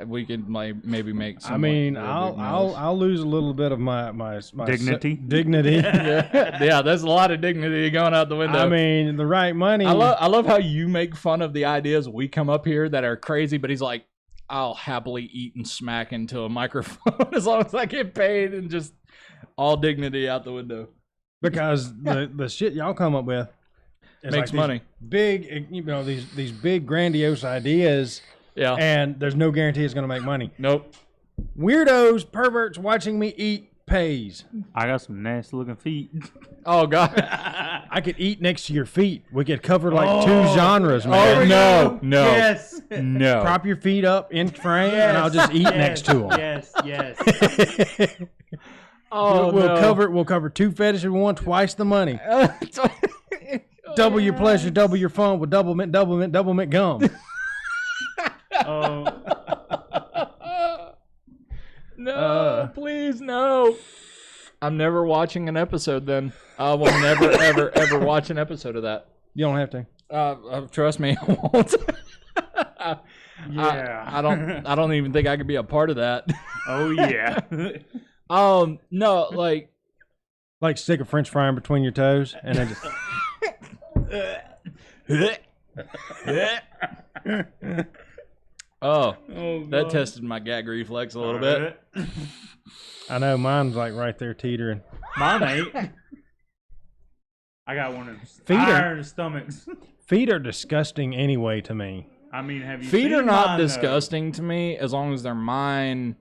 We could maybe make some. I mean, I'll lose a little bit of my Dignity? Dignity. Yeah, there's a lot of dignity going out the window. I mean, the right money. I love how you make fun of the ideas we come up here that are crazy, but he's like, I'll happily eat and smack into a microphone as long as I get paid, and just all dignity out the window. Because the shit y'all come up with makes money. Big, these big grandiose ideas. Yeah. And there's no guarantee it's going to make money. Nope. Weirdos, perverts watching me eat pays. I got some nasty looking feet. Oh God. I could eat next to your feet. We could cover like two genres, man. Oh no. Yes. No. Prop your feet up in frame, and I'll just eat next to them. Yes. Oh, We'll cover two fetishes in one, twice the money. Double your pleasure, double your fun with double mint gum. No, please, no. I'm never watching an episode then. I will never, ever watch an episode of that. You don't have to. Trust me, I won't. Yeah. I don't even think I could be a part of that. Oh yeah. No, like stick a French fry in between your toes and then just. Oh, that tested my gag reflex a little bit. I know mine's like right there teetering. Mine ain't. I got one of Feet iron stomachs. Feet are disgusting anyway to me. I mean, have you Feet seen are not mine, disgusting to me as long as they're mine.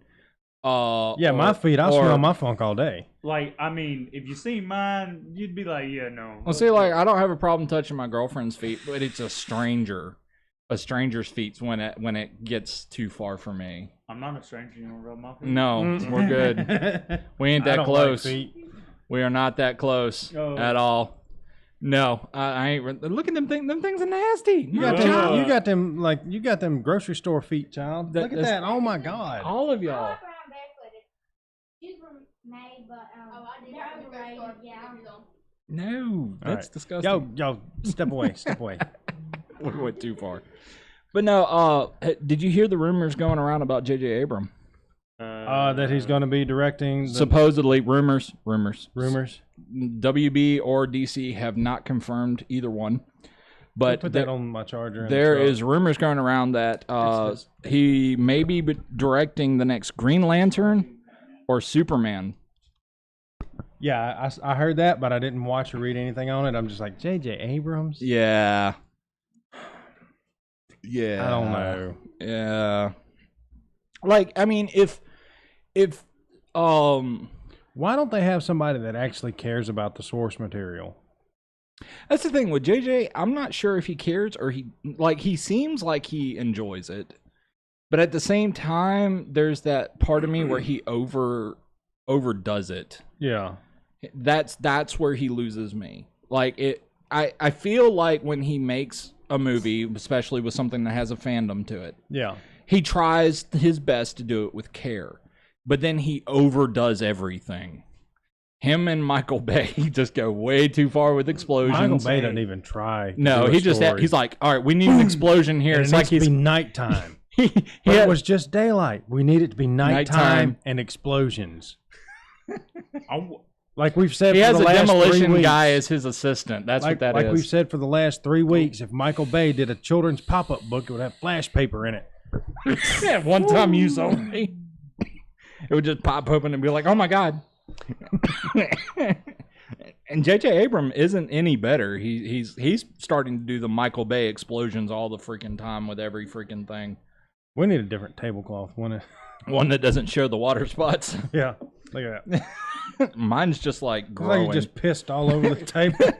Yeah, my feet, I'll smell my funk all day. Like, I mean, if you see mine, you'd be like, yeah, no. Well, see, like, I don't have a problem touching my girlfriend's feet, but it's a stranger's feet when it gets too far for me. I'm not a stranger. You don't rub my feet. No, we're good. We ain't that close. Like we are not that close at all. No, I ain't. Look at them things. Them things are nasty. You got them grocery store feet, child. Look at that. Oh my God. All of y'all. These were made, but they're overrated. Yeah. No, that's disgusting. Yo, step away. We went too far. But no, did you hear the rumors going around about J.J. Abrams? That he's going to be directing. Supposedly, rumors. WB or DC have not confirmed either one. But put that on my charger. There is rumors going around that he may be directing the next Green Lantern or Superman. Yeah, I heard that, but I didn't watch or read anything on it. I'm just like, J.J. Abrams? Yeah. Yeah. I don't know. Yeah. Like, I mean, if why don't they have somebody that actually cares about the source material? That's the thing with JJ. I'm not sure if he cares or he seems like he enjoys it. But at the same time, there's that part of me where he overdoes it. Yeah. That's where he loses me. Like I feel like when he makes a movie, especially with something that has a fandom to it. Yeah. He tries his best to do it with care, but then he overdoes everything. Him and Michael Bay just go way too far with explosions. Michael Bay doesn't even try. No, he's like, all right, we need an explosion here. It's like it's nighttime. It was just daylight. We need it to be nighttime and explosions. Like we've said, he for has the a last demolition 3 weeks, guy as his assistant. That's what that is. Like we've said for the last 3 weeks, if Michael Bay did a children's pop-up book, it would have flash paper in it. Yeah, one-time use only. It would just pop open and be like, "Oh my god!" And J.J. Abrams isn't any better. He's starting to do the Michael Bay explosions all the freaking time with every freaking thing. We need a different tablecloth, one that doesn't show the water spots. Yeah, look at that. Mine's just like growing. Like just pissed all over the table.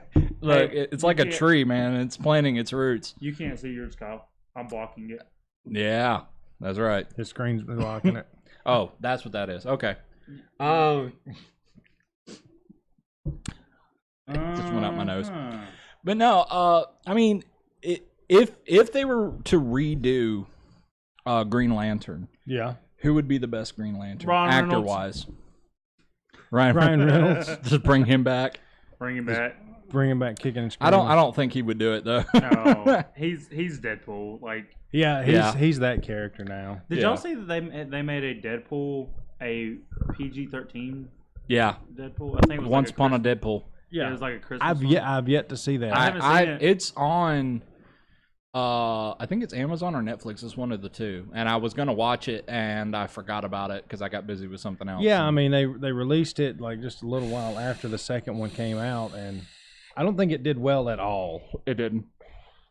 Look, it's like a tree, man. It's planting its roots. You can't see yours, Kyle. I'm blocking it. Yeah. That's right. His screen's blocking it. Oh, that's what that is. Okay. Just went out my nose. But no, I mean, if they were to redo Green Lantern, Yeah. who would be the best Green Lantern, Ryan actor-wise? Ryan Reynolds. Just bring him back. Bring him back. Bring him back kicking and screaming. I don't think he would do it though. No, he's Deadpool. Like, Yeah, he's that character now. did y'all see that they made a Deadpool a PG-13 Yeah. Deadpool? I think it was Once like upon a Deadpool. Yeah, it was like a Christmas. I've yet to see that. I haven't seen it. It's on. I think it's Amazon or Netflix. It's one of the two. And I was gonna watch it, and I forgot about it because I got busy with something else. Yeah, I mean they released it like just a little while after the second one came out, and I don't think it did well at all. It didn't.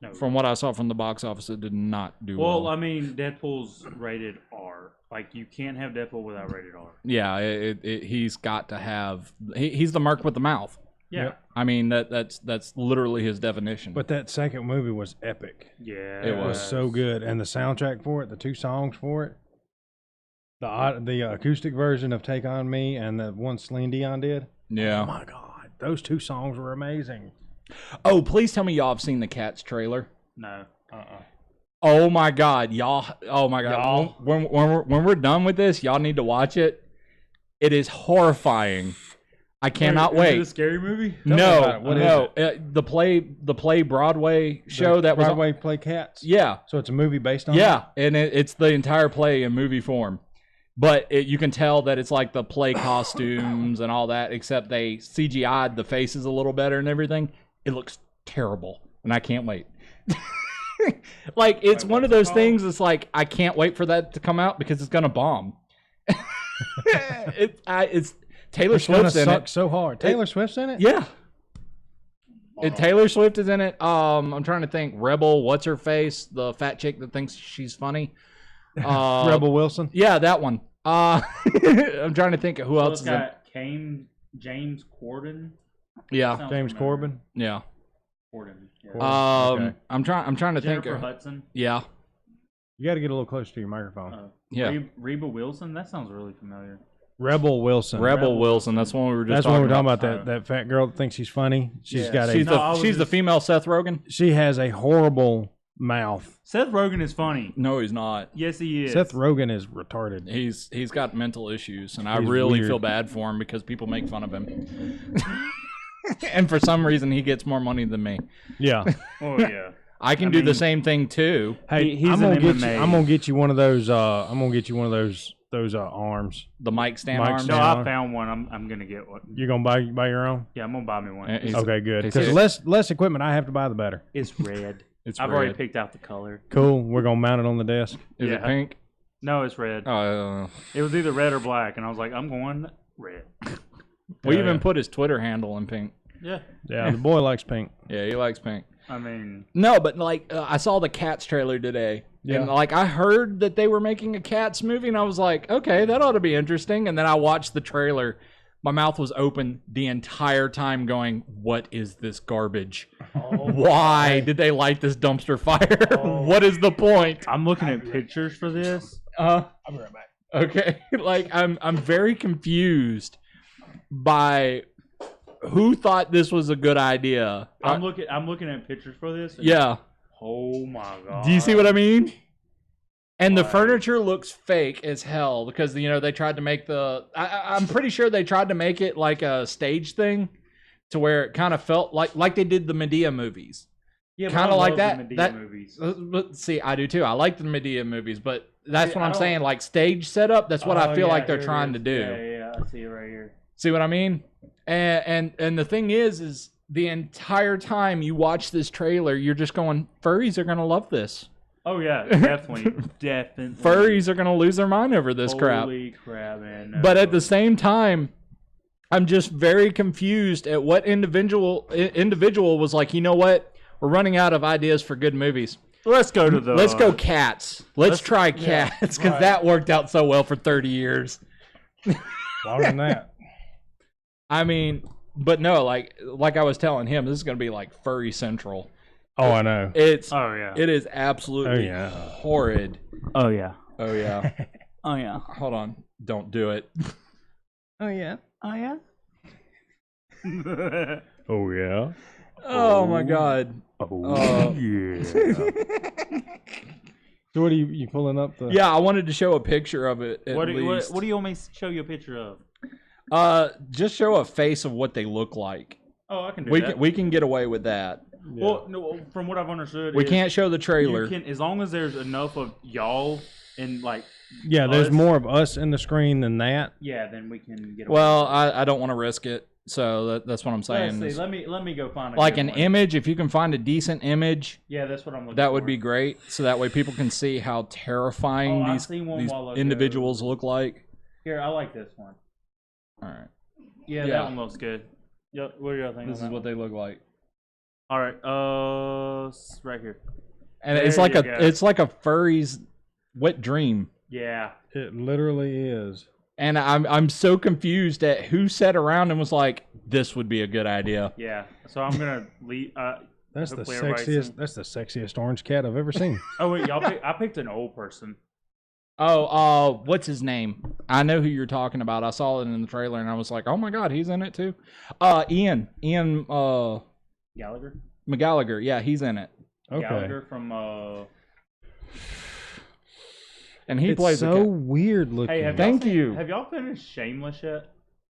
No. From what I saw from the box office, it did not do well. Well, I mean, Deadpool's rated R. Like, you can't have Deadpool without rated R. Yeah, he's got to have. He's the mark with the mouth. Yeah. Yep. I mean that's literally his definition. But that second movie was epic. Yeah. It It was so good, and the soundtrack for it, the 2 songs for it, the acoustic version of "Take on Me" and the one Celine Dion did. yeah. Oh my God, those 2 songs were amazing. Oh, please tell me y'all have seen the Cats trailer. No. Oh my God, y'all! Oh my God, Y'all? when we're done with this, y'all need to watch it. It is horrifying. I cannot Is it wait. a scary movie? Tell me about it. What is the play Broadway show that was on, Broadway play Cats. yeah, So it's a movie based on. yeah, and it's the entire play in movie form. But you can tell that it's like the play costumes and all that, except they CGI'd the faces a little better and everything. It looks terrible, and I can't wait. Like, it's one of those things. It's like I can't wait for that to come out because it's gonna bomb. It's Taylor It's gonna Swift's in suck it. so hard. Taylor Swift's in it. Yeah. Taylor Swift is in it. I'm trying to think. Rebel, what's her face? The fat chick that thinks she's funny. Rebel Wilson. Yeah, that one. I'm trying to think of who else It's is in. got James Corden. Yeah, Sounds James familiar. Corbin. yeah. Corden. Yeah. Okay. I'm trying to think. Jennifer Of, Hudson. yeah, You got to get a little closer to your microphone. yeah. Reba Wilson. That sounds really familiar. Rebel Wilson. Rebel Wilson. That's one we were just. That's what we're talking about. about. That fat girl that thinks she's funny. She's Yeah. got She's a. she's the female Seth Rogen. She has a horrible mouth. Seth Rogen is funny. No, he's not. Yes, he is. Seth Rogen is retarded. He's got mental issues, and I He's really weird. feel bad for him because people make fun of him. And for some reason, he gets more money than me. Yeah. Oh yeah. I can do the same thing too. Hey, He's I'm gonna an get you. MMA. I'm gonna get you one of those. I'm gonna get you one of those arms. The mic stand Mic arms. No, stand I arm. found one. I'm gonna get one. You're gonna buy your own. Yeah, I'm gonna buy me one. He's- Okay, good. It's- Because less equipment I have to buy, the better. It's red. It's I've red. already picked out the color. Cool. We're gonna mount it on the desk. Is it Yeah. pink? No, it's red. Oh, It was either red or black, and I was like, I'm going red. we Yeah, even yeah. put his Twitter handle in pink. Yeah. Yeah, the boy likes pink. Yeah, he likes pink. I mean, No, but like I saw the Cats trailer today, Yeah. and like I heard that they were making a Cats movie, and I was like, okay, that ought to be interesting. And then I watched the trailer. My mouth was open the entire time, going, "What is this garbage? Why did they light this dumpster fire? What is the point?" I'm looking at pictures for this. I'll be right back. Okay, like I'm very confused by who thought this was a good idea. I'm looking at pictures for this. and- Yeah. Oh my god. Do you see what I mean? And the Right. furniture looks fake as hell because they tried to make I'm pretty sure they tried to make it like a stage thing, to where it kind of felt like they did the Medea movies. Yeah, kinda like the that- Medea that- movies. But see, I do too. I like the Medea movies, but that's See, what I I'm don't- saying. Like stage setup, that's what I Oh, feel yeah, like they're here it trying to is. do. Yeah, I see it right here. See what I mean? And the thing is the entire time you watch this trailer, you're just going, furries are gonna love this. Oh yeah, definitely, definitely. Furries are gonna lose their mind over this crap. Holy crap, man! No. But at the same time, I'm just very confused at what individual was like, you know what? We're running out of ideas for good movies. let's go to the. Let's go Cats. Let's try yeah, Cats, because that worked out so well for 30 years. Longer than that. I mean, but no, like I was telling him, this is going to be like Furry Central. Oh, I know. It's Oh yeah. it is absolutely Oh, yeah. horrid. Oh yeah. Oh yeah. Oh yeah. Hold on. Don't do it. Oh yeah. Oh yeah. Oh yeah. Oh my god. Oh yeah. So what are you pulling up the? Yeah, I wanted to show a picture of it at What do least. you want me to show you a picture of? Just show a face of what they look like. Oh, I can do We that. we can get away with that. Yeah. Well, no, from what I've understood, We is can't show the trailer. You can, as long as there's enough of y'all and like. Yeah, there's us, more of us in the screen than that. Yeah, then we can get away. Well, with it. I don't want to risk it, so that's what I'm saying. Let's see. Let me go find a Like good an one. image, if you can find a decent image, Yeah, that's what I'm looking for. that would be great. So that way people can see how terrifying Oh, I these seen one while ago. individuals look like. Here, I like this one. All right, Yeah, Yeah. that one looks good. Yo, what do y'all think? this is what they look like, All right, right here. and There it's like you a go. it's like a furry's wet dream. Yeah. It literally is. And I'm so confused at who sat around and was like, this would be a good idea. Yeah. So I'm gonna leave. That's the hopefully everybody's sexiest. seen- That's the sexiest orange cat I've ever seen. Oh wait, I picked an old person. Oh, what's his name? I know who you're talking about. I saw it in the trailer and I was like, oh my god, he's in it too. Ian Gallagher. McGallagher. Yeah, he's in it. Okay. Gallagher from. And he It's plays so a cat. weird looking. Hey, Thank you. Have y'all finished Shameless yet?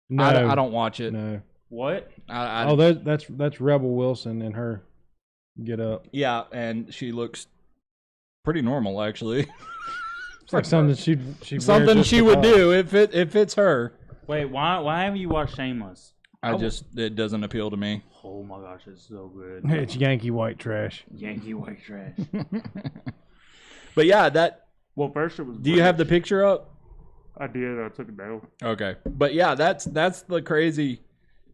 no, I don't watch it. No. What? I Oh, that's Rebel Wilson and her get up. yeah, and she looks pretty normal actually. It's like something she'd Something she would do if it's her. Wait, why haven't you watched Shameless? It doesn't appeal to me. Oh my gosh, it's so good. It's Yankee white trash. Yankee white trash. But yeah, that. Well, first it was. Do you have the picture up? I did. I took it down. Okay, but yeah, that's the crazy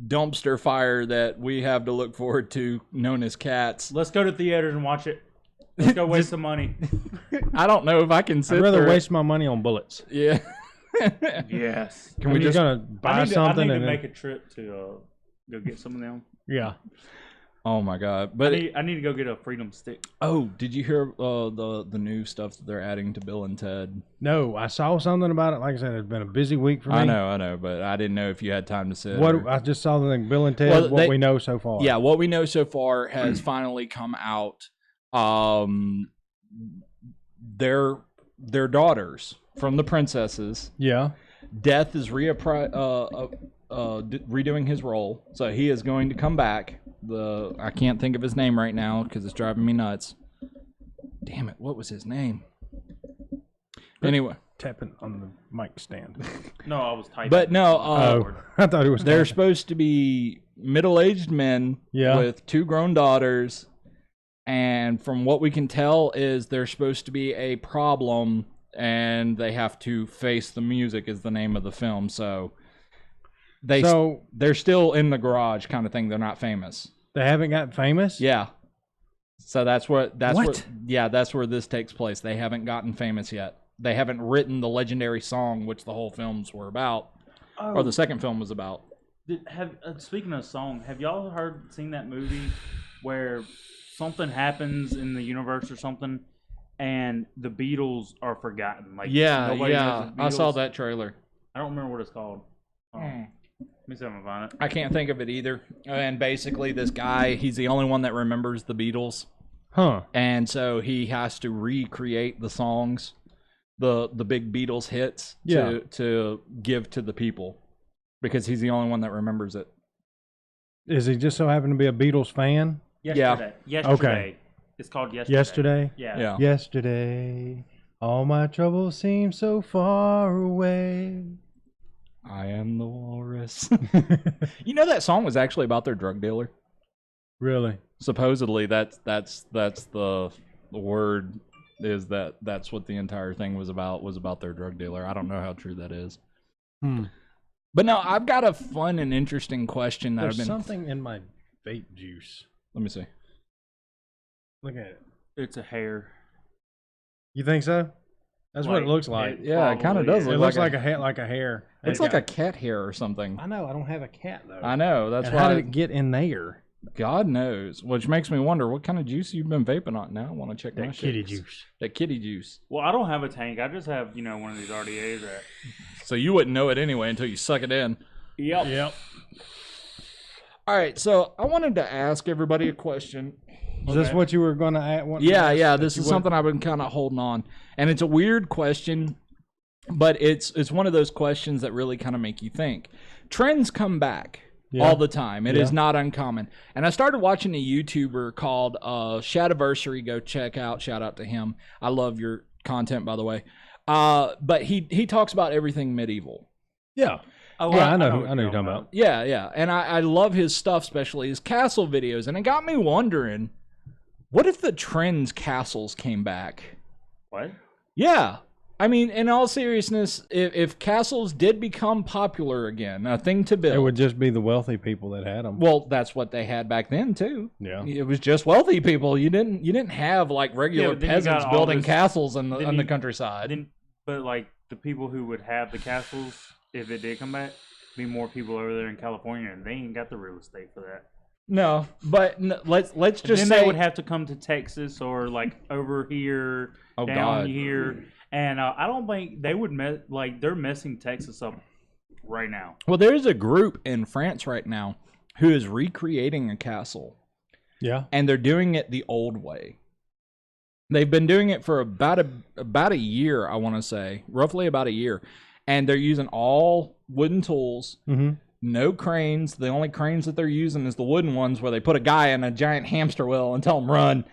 dumpster fire that we have to look forward to, known as Cats. Let's go to theaters and watch it. Let's go waste some money. I don't know if I can sit I'd rather through waste my money on bullets. it. Yeah. Yes. Can we I'm just just? gonna buy something I need and to then, make a trip to go get some of them. yeah. Oh my god! But I need to go get a Freedom Stick. oh, did you hear the new stuff that they're adding to Bill and Ted? No, I saw something about it. Like I said, it's been a busy week for me. I know, but I didn't know if you had time to sit. What or- I just saw the thing, Bill and Ted. Well, what we know so far. Yeah, what we know so far has finally come out. Their daughters from the princesses. Yeah. Death is redoing his role, so he is going to come back. I can't think of his name right now because it's driving me nuts. Damn it! What was his name? Anyway, Tapping on the mic stand. No, I was typing. but no, Oh, I thought it was. they're tapping. supposed to be middle-aged men Yeah. with 2 grown daughters, and from what we can tell is they're supposed to be a problem, and they have to face the music is the name of the film. So they're still in the garage kind of thing. They're not famous. They haven't gotten famous. Yeah. So that's where What? that's where this takes place. They haven't gotten famous yet. They haven't written the legendary song which the whole films were about, or the second film was about. Speaking of song, have y'all seen that movie where something happens in the universe or something, and the Beatles are forgotten? Like nobody knows the I saw Beatles? that trailer. I don't remember what it's called. Let me see if I can find it. I can't think of it either. And basically, this guy, he's the only one that remembers the Beatles, Huh. and so he has to recreate the songs, the big Beatles hits, Yeah. to give to the people, because he's the only one that remembers it. Is he just so happen to be a Beatles fan? Yesterday. Okay. It's called Yesterday. Yesterday. Yeah. Yeah. Yesterday, all my troubles seem so far away. I am the walrus. You know that song was actually about their drug dealer. Really? Supposedly, that's the word is that's what the entire thing was about their drug dealer. I don't know how true that is. But no, I've got a fun and interesting question that There's I've been. something in my vape juice. Let me see. Look at it. It's a hair. You think so? That's what it looks like. Yeah, it kind of Probably does is. It look looks like like a hair. it's like a cat hair or something. I know. I don't have a cat though. I know. That's And why. how did it get in there? God knows. Which makes me wonder what kind of juice you've been vaping on. Now I want to check my That kitty shakes. juice. That kitty juice. Well, I don't have a tank. I just have, one of these RDAs that. So you wouldn't know it anyway until you suck it in. Yep. All right, so I wanted to ask everybody a question. Is this what you were going to add? Yeah. This is something I've been kind of holding on, and it's a weird question, but it's one of those questions that really kind of make you think. Trends come back all the time. It is not uncommon. And I started watching a YouTuber called Shadiversary. Go check out. Shout out to him. I love your content, by the way. But he talks about everything medieval. Yeah. Oh, yeah, I know what you're talking about. Yeah. And I love his stuff, especially his castle videos. And it got me wondering, what if the trends castles came back? What? Yeah. I mean, in all seriousness, if castles did become popular again, a thing to build. It would just be the wealthy people that had them. Well, that's what they had back then, too. Yeah. It was just wealthy people. You didn't have, like, regular peasants building castles in the countryside. But, like, the people who would have the castles, if it did come back, be more people over there in California, and they ain't got the real estate for that. No, but let's just say they would have to come to Texas or like over here, down here, and I don't think they would they're messing Texas up right now. Well, there's a group in France right now who is recreating a castle. Yeah, and they're doing it the old way. They've been doing it for about a year, I want to say, roughly about a year, and they're using all wooden tools. Mm-hmm. No cranes. The only cranes that they're using is the wooden ones where they put a guy in a giant hamster wheel and tell him run.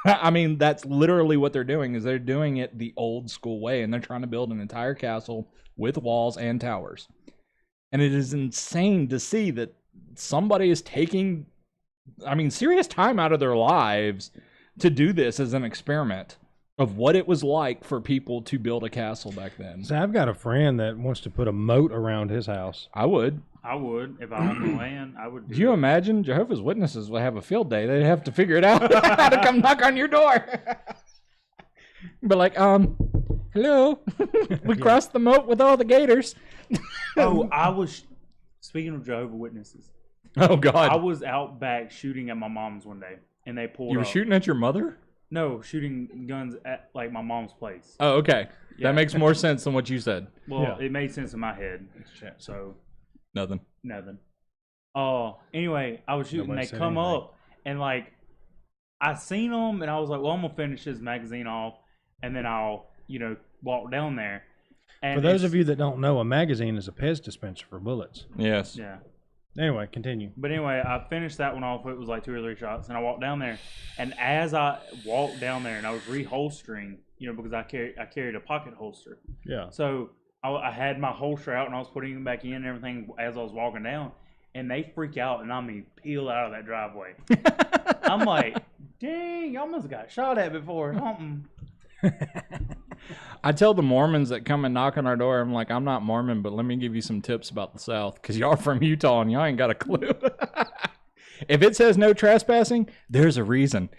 I mean, that's literally what they're doing, is they're doing it the old school way, and they're trying to build an entire castle with walls and towers. And it is insane to see that somebody is taking, serious time out of their lives to do this as an experiment of what it was like for people to build a castle back then. So I've got a friend that wants to put a moat around his house. I would. If I owned the land, I would. Do you imagine Jehovah's Witnesses would have a field day? They'd have to figure it out how to come knock on your door. But like, hello, we crossed the moat with all the gators. I was speaking of Jehovah's Witnesses. Oh God, I was out back shooting at my mom's one day, and they pulled. You were shooting at your mother? No, shooting guns at like my mom's place. Oh, okay. Yeah. That makes more sense than what you said. Well, it made sense in my head. So nothing. Anyway, I was shooting. Nobody they come anything. Up, and like I seen them, and I was like, "Well, I'm gonna finish this magazine off, and then I'll, walk down there." And for those of you that don't know, a magazine is a Pez dispenser for bullets. Yes. Yeah. Anyway, continue. But anyway, I finished that one off. It was like 2 or 3 shots, and I walked down there. And as I walked down there, and I was reholstering, because I carried a pocket holster. Yeah. So I had my holster out, and I was putting it back in and everything as I was walking down. And they freak out, and peel out of that driveway. I'm like, dang, I almost got shot at before or something. I tell the Mormons that come and knock on our door, I'm like, I'm not Mormon, but let me give you some tips about the South, because y'all from Utah and y'all ain't got a clue. If it says no trespassing, there's a reason.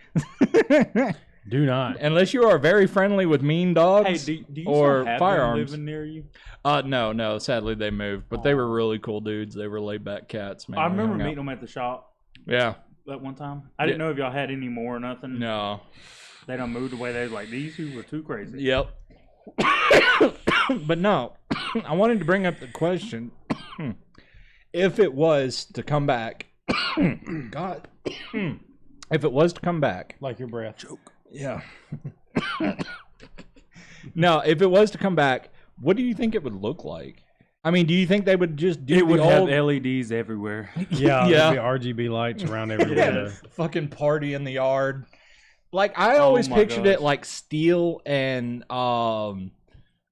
Do not. Unless you are very friendly with mean dogs do you or still have firearms. them living near you? No. Sadly, they moved, but they were really cool dudes. They were laid back cats, man. I remember meeting them at the shop. Yeah. That one time. I didn't know if y'all had any more or nothing. No. They done moved away. They was like, these two were too crazy. Yep. But no, I wanted to bring up the question. If it was to come back, God, if it was to come back. Like your breath. Joke. Yeah. No, if it was to come back, what do you think it would look like? Do you think they would just do have LEDs everywhere. Yeah. There'd be RGB lights around everywhere. Fucking party in the yard. Like I always pictured it like steel and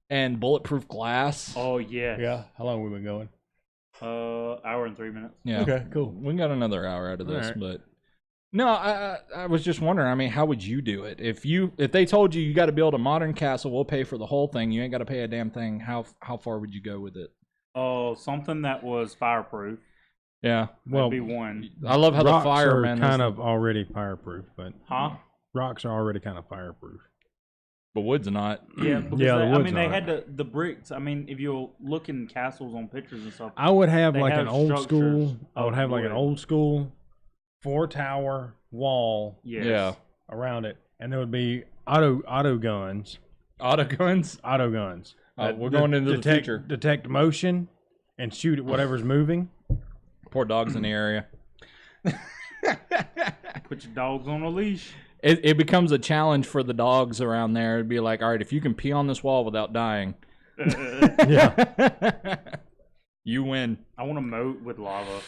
bulletproof glass. Oh yeah. Yeah. How long have we been going? Hour and 3 minutes. Yeah. Okay. Cool. We got another hour out of this, but no, I was just wondering. How would you do it if they told you got to build a modern castle? We'll pay for the whole thing. You ain't got to pay a damn thing. How far would you go with it? Oh, something that was fireproof. Yeah. Well, that'd be one. I love how rocks the firemen are kind of already fireproof, but rocks are already kind of fireproof. But wood's not. Yeah, because the wood's they had the bricks. If you look in castles on pictures and stuff, I would have like an old school. I would have like an old school 4-tower wall Yes. Yeah. around it, and there would be auto guns. Auto guns. We're going into the future. Detect motion and shoot at whatever's moving. Poor dogs in the area. Put your dogs on a leash. It becomes a challenge for the dogs around there. It'd be like, all right, if you can pee on this wall without dying, Yeah. you win. I want to moat with lava.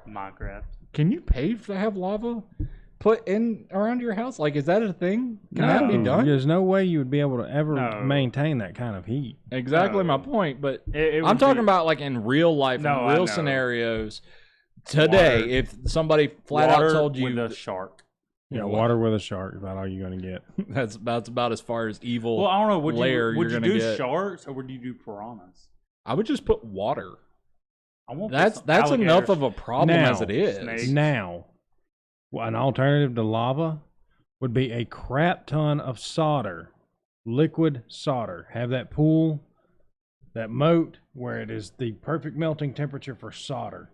Minecraft. Can you pay to have lava put in around your house? Like, is that a thing? Can that be done? There's no way you would be able to ever No. maintain that kind of heat. Exactly No. my point. But It I'm would talking be- about like in real life, No, in I real know. scenarios. Today, Water. if somebody flat out water told you with a shark. Yeah, water with a shark is about all you're going to get. that's about as far as evil. Well, I don't know. Would layer you you're do gonna get. sharks or would you do piranhas? I would just put water. I want That's enough of a problem Now, as it is. snakes. Now, an alternative to lava would be a crap ton of solder, liquid solder. Have that pool, that moat, where it is the perfect melting temperature for solder.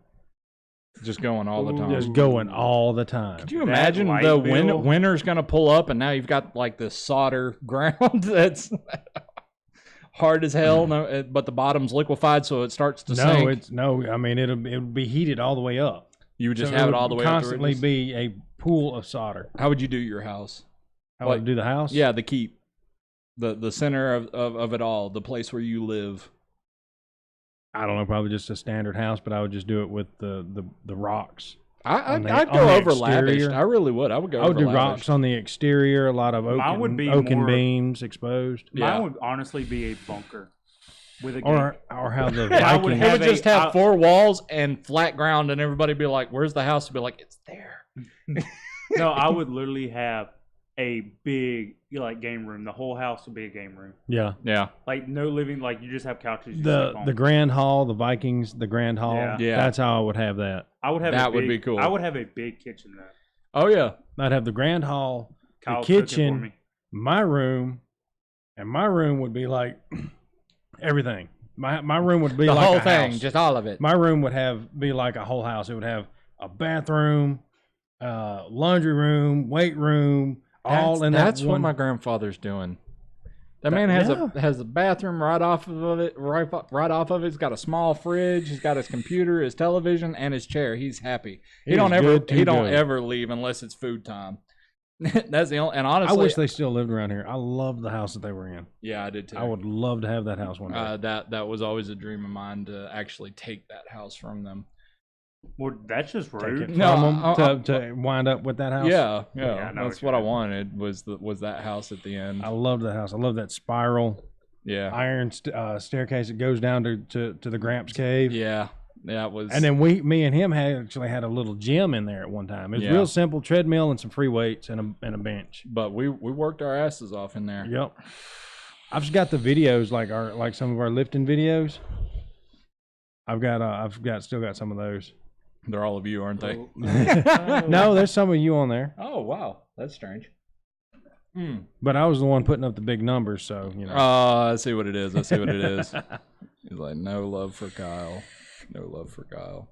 Just going all the time. Just going all the time. Could you That imagine light the bill? winter's going to pull up and now you've got like this solder ground that's hard as hell, but the bottom's liquefied so it starts to sink? I mean, it would be heated all the way up. You would just So have it would all the way up to constantly it. be a pool of solder. How would you do your house? How would I do the house? Yeah, the keep. The center of it all, the place where you live. I don't know, probably just a standard house, but I would just do it with the rocks. I'd on go the over lavish. exterior. I really would. I would go I would over do lavish. rocks on the exterior, a lot of Mine would be oaken more- beams exposed. Yeah. Mine would honestly be a bunker with a gate. Or how the I would Vikings. It have would just a- have four walls and flat ground, and everybody be like, "Where's the house?" To be like, "It's there." No, I would literally have a big game room. The whole house would be a game room. Yeah. Yeah. Like no living. Like you just have couches. You sleep on. The Grand Hall, the Vikings, the Grand Hall. Yeah. Yeah. That's how I would have that. I would have That a would big, be cool. I would have a big kitchen though. Oh yeah. I'd have the Grand Hall, Kyle's the cooking for kitchen, me. my room, and my room would be like everything. My room would be The like whole a thing, house. just all of it. My room would be like a whole house. It would have a bathroom, laundry room, weight room, all in That's that what one. my grandfather's doing. That man has yeah. has a bathroom right off of it. Right off of it. He's got a small fridge. He's got his computer, his television, and his chair. He's happy. He He's don't ever good to he don't go. ever leave unless it's food time. That's the only. And I honestly, wish they still lived around here. I love the house that they were in. yeah, I did too. I would love to have that house one day. That was always a dream of mine to actually take that house from them. Well, that's just Take rude. it No, from I- them to wind up with that house. Yeah, Yeah, I yeah. know That's what what I you mean. wanted was that house at the end. I love that house. I love that spiral Yeah, iron staircase that goes down to the Gramps cave. yeah. It was. And then me and him actually had a little gym in there at one time. It was Yeah. real simple: treadmill and some free weights and a bench. but we worked our asses off in there. Yep. I've just got the videos, like some of our lifting videos. I've still got some of those. They're all of you, aren't they? No, there's some of you on there, Oh wow, that's strange. but I was the one putting up the big numbers, so you know. I see what it is. He's like, no love for Kyle. No love for Kyle.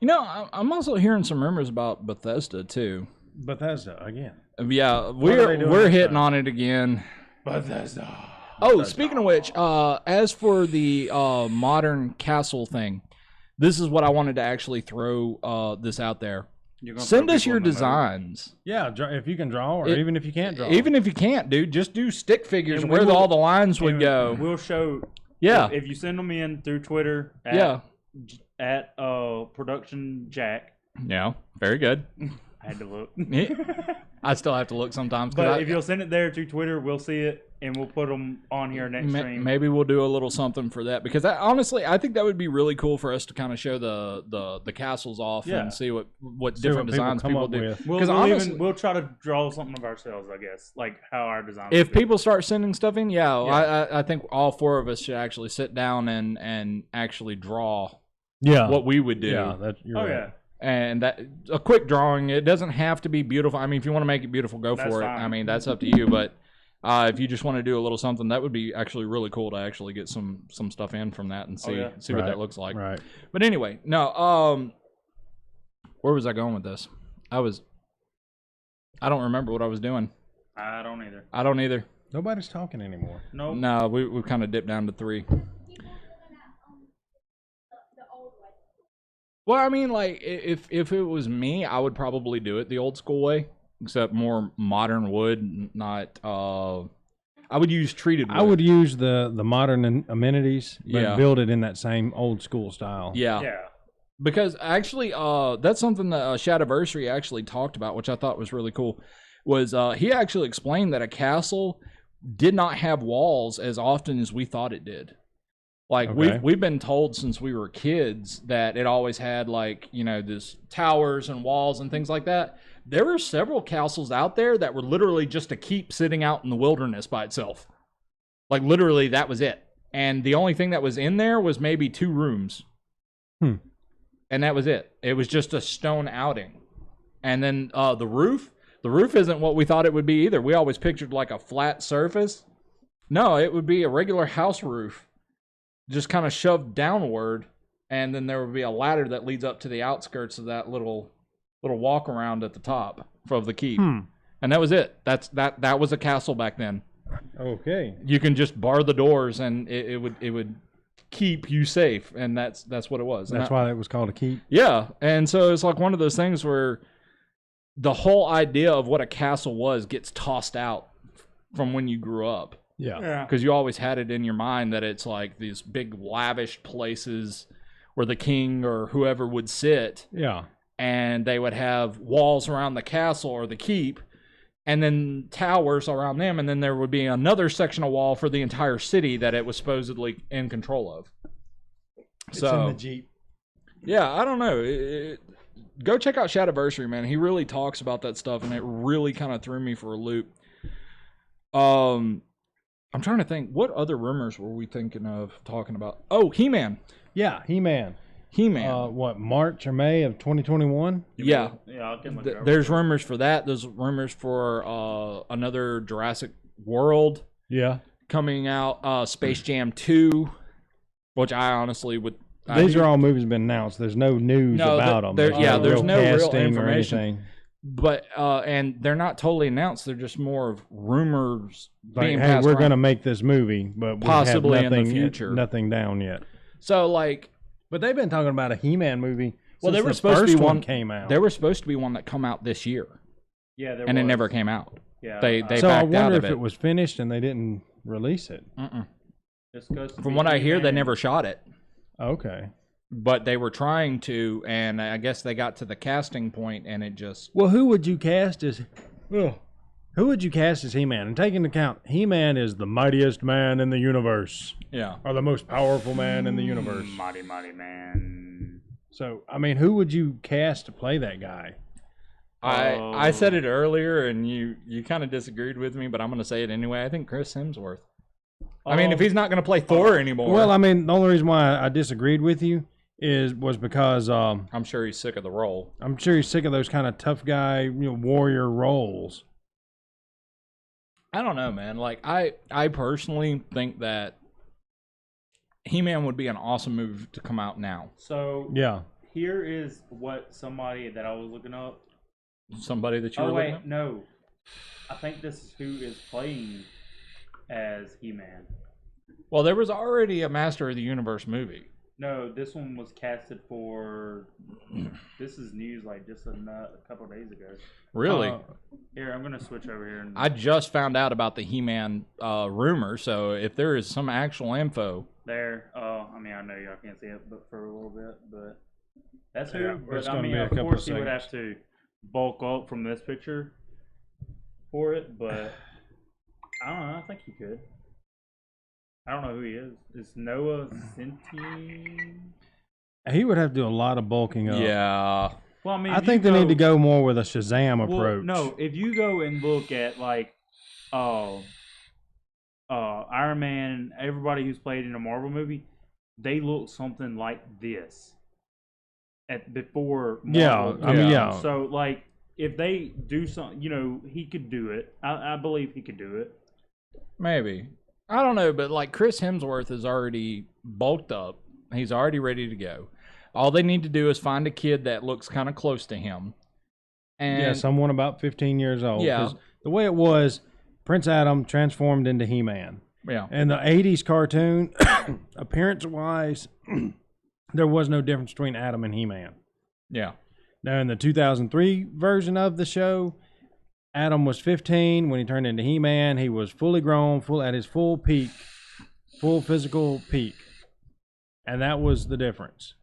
You know, I'm also hearing some rumors about Bethesda too. Bethesda again. Yeah, are they doing we're this hitting time? on it again. Bethesda. Oh, speaking of which, as for the modern castle thing, this is what I wanted to actually throw this out there. You're gonna Send throw us people your in the moat? designs. Yeah, if you can draw, or It- even if you can't draw. Even if you can't, dude, just do stick figures And where we will- all the lines would And go. We'll show. Yeah, If you send them in through Twitter. yeah, At production Jack. yeah. Very good. I had to look. I still have to look sometimes. 'Cause But if you'll send it there to Twitter, we'll see it and we'll put them on here next stream. maybe we'll do a little something for that because honestly, I think that would be really cool for us to kind of show the castles off Yeah. and see what See different what designs come people up do. with. We'll, 'Cause we'll, honestly- we'll try to draw something of ourselves, I guess, like how our design. If would be. people start sending stuff in, I think all four of us should actually sit down and actually draw Yeah. what we would do. Yeah, you're oh right. yeah, And that a quick drawing, it doesn't have to be beautiful. I mean, if you want to make it beautiful, go That's for it. fine. I mean, that's up to you. But If you just want to do a little something, that would be actually really cool to actually get some stuff in from that and see what that looks like. Right. But anyway, no. Where was I going with this? I don't remember what I was doing. I don't either. I don't either. Nobody's talking anymore. Nope. No, we've kind of dipped down to 3. Well, I mean, like, if it was me, I would probably do it the old school way, except more modern wood, not, I would use treated wood. I would use the modern amenities, but Yeah. build it in that same old school style. Yeah. Yeah. Because actually, that's something that Shadiversary actually talked about, which I thought was really cool, was he actually explained that a castle did not have walls as often as we thought it did. Like, Okay. we've been told since we were kids that it always had, like, you know, this towers and walls and things like that. There were several castles out there that were literally just a keep sitting out in the wilderness by itself. Like, literally, that was it. And the only thing that was in there was maybe 2 rooms. And that was it. It was just a stone outing. And then the roof isn't what we thought it would be either. We always pictured like a flat surface. No, it would be a regular house roof, just kind of shoved downward, and then there would be a ladder that leads up to the outskirts of that little walk around at the top of the keep. And that was it. That was a castle back then. Okay. You can just bar the doors, and it would keep you safe, and that's what it was. That's why it was called a keep. Yeah, and so it's like one of those things where the whole idea of what a castle was gets tossed out from when you grew up. Yeah. Because you always had it in your mind that it's like these big lavish places where the king or whoever would sit. Yeah. And they would have walls around the castle or the keep, and then towers around them, and then there would be another section of wall for the entire city that it was supposedly in control of. It's in the Jeep. Yeah, I don't know. Go check out Shadiversary, man. He really talks about that stuff, and it really kind of threw me for a loop. I'm trying to think, what other rumors were we thinking of talking about? Oh, He-Man. Yeah, He-Man. He-Man. What, March or May of 2021? Yeah. Yeah, I can look it up. There's rumors for that. There's rumors for another Jurassic World Yeah. coming out. Space Jam 2, which I honestly would... These are all movies that have been announced. There's no news about them. There's no real casting information. or anything. But, and they're not totally announced. They're just more of rumors Like, being hey, passed we're around. going to make this movie, but we Possibly have in the nothing, future. nothing down yet. So, like... But they've been talking about a He-Man movie. Well, since they were the supposed to first be one came out. There was supposed to be one that come out this year, Yeah, there and was. it never came out. Yeah, They so I backed out wonder of if it was finished and they didn't release it. Just goes to From be what I hear, they He-Man. never shot it, Okay. but they were trying to, and I guess they got to the casting point, and it just Well, who would you cast as? Who would you cast as He-Man? And take into account, He-Man is the mightiest man in the universe, yeah. or the most powerful man in the universe. Mighty man. So, I mean, who would you cast to play that guy? I said it earlier, and you kind of disagreed with me, but I'm going to say it anyway. I think Chris Hemsworth. I mean, if he's not going to play Thor anymore, Well, I mean, the only reason why I disagreed with you was because I'm sure he's sick of the role. I'm sure he's sick of those kind of tough guy, warrior roles. I don't know, man. Like, I personally think that He-Man would be an awesome movie to come out now. So Yeah. here is what somebody that I was looking up. Somebody that you Oh were looking wait, at? no. I think this is who is playing as He-Man. Well, there was already a Master of the Universe movie. No, this one was casted for. This is news like just a couple of days ago. Really? Here, I'm gonna switch over here. And I just found out about the He-Man rumor, so if there is some actual info, there. I mean, I know y'all can't see it, but for a little bit, but that's who. Yeah, but it's I gonna mean, be a of couple course, of he would seconds. have to bulk up from this picture for it, but I don't know. I think he could. I don't know who he is. Is Noah Centineo? He would have to do a lot of bulking up. yeah. Well, I mean, I if think you they need to go more with a Shazam Well, approach. no, if you go and look at like Iron Man, everybody who's played in a Marvel movie, they look something like this before Marvel. Yeah, I mean, yeah. So like if they do something, he could do it. I believe he could do it. Maybe. I don't know, but like Chris Hemsworth is already bulked up. He's already ready to go. All they need to do is find a kid that looks kind of close to him. And Yeah, someone about 15 years old. Yeah. 'Cause the way it was, Prince Adam transformed into He-Man. Yeah. And the 80s cartoon, appearance-wise, there was no difference between Adam and He-Man. Yeah. Now, in the 2003 version of the show, Adam was 15 when he turned into He-Man. He was fully grown, at his full peak, full physical peak, and that was the difference.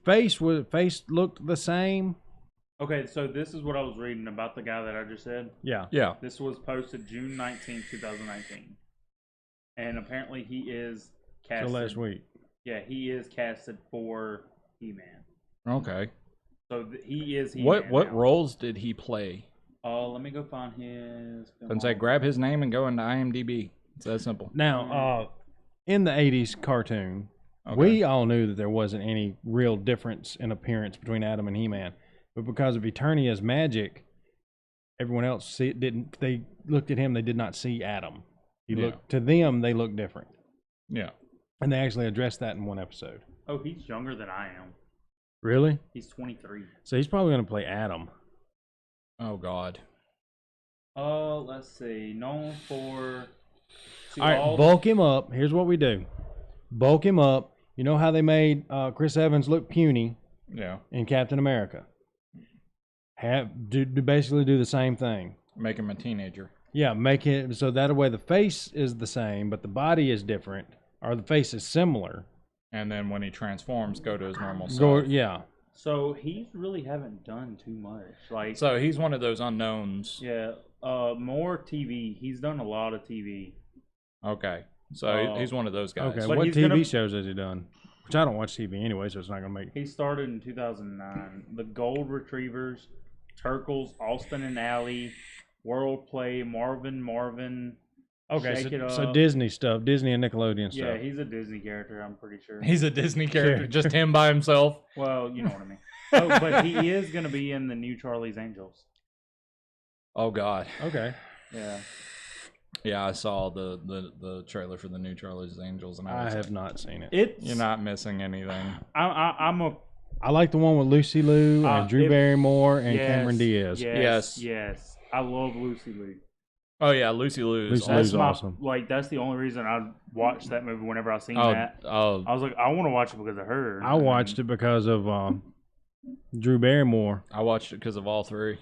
Face looked the same. Okay, so this is what I was reading about the guy that I just said. Yeah. Yeah. This was posted June 19th, 2019. And apparently he is casted. So last week. Yeah, he is casted for He-Man. Okay. So he is He-Man What now. roles did he play? Let me go find his. And say, grab his name and go into IMDb. It's that simple. Now, in the 80s cartoon, we all knew that there wasn't any real difference in appearance between Adam and He-Man. But because of Eternia's magic, everyone else didn't. They looked at him, they did not see Adam. To them, they looked different. Yeah. And they actually addressed that in one episode. Oh, he's younger than I am. Really? He's 23. So he's probably going to play Adam. Oh, God. Let's see. Known for. All right, bulk him up. Here's what we do. Bulk him up. You know how they made Chris Evans look puny in Captain America? Basically do the same thing. Make him a teenager. Yeah, make it so that way the face is the same, but the body is different, or the face is similar. And then when he transforms, go to his normal self. Yeah. So he really haven't done too much. So he's one of those unknowns. Yeah. More TV. He's done a lot of TV. Okay. So he's one of those guys. Okay. What TV shows has he done? Which I don't watch TV anyway, so it's not going to make. He started in 2009. The Gold Retrievers, Turkles, Austin and Alley, World Play, Marvin. Okay, Shake It Up. so Disney stuff, Disney and Nickelodeon stuff. Yeah, he's a Disney character, I'm pretty sure. He's a Disney character, just him by himself. Well, you know what I mean. Oh, but he is going to be in the new Charlie's Angels. Oh, God. Okay. Yeah. Yeah, I saw the trailer for the new Charlie's Angels, and I have not seen it. You're not missing anything. I like the one with Lucy Liu and Drew Barrymore and Cameron Diaz. Yes. I love Lucy Liu. Oh yeah, Lucy Liu. Lucy Liu's awesome. That's the only reason I watched that movie whenever I seen that. Oh, I was like, I want to watch it because of her. I watched it because of Drew Barrymore. I watched it because of all three.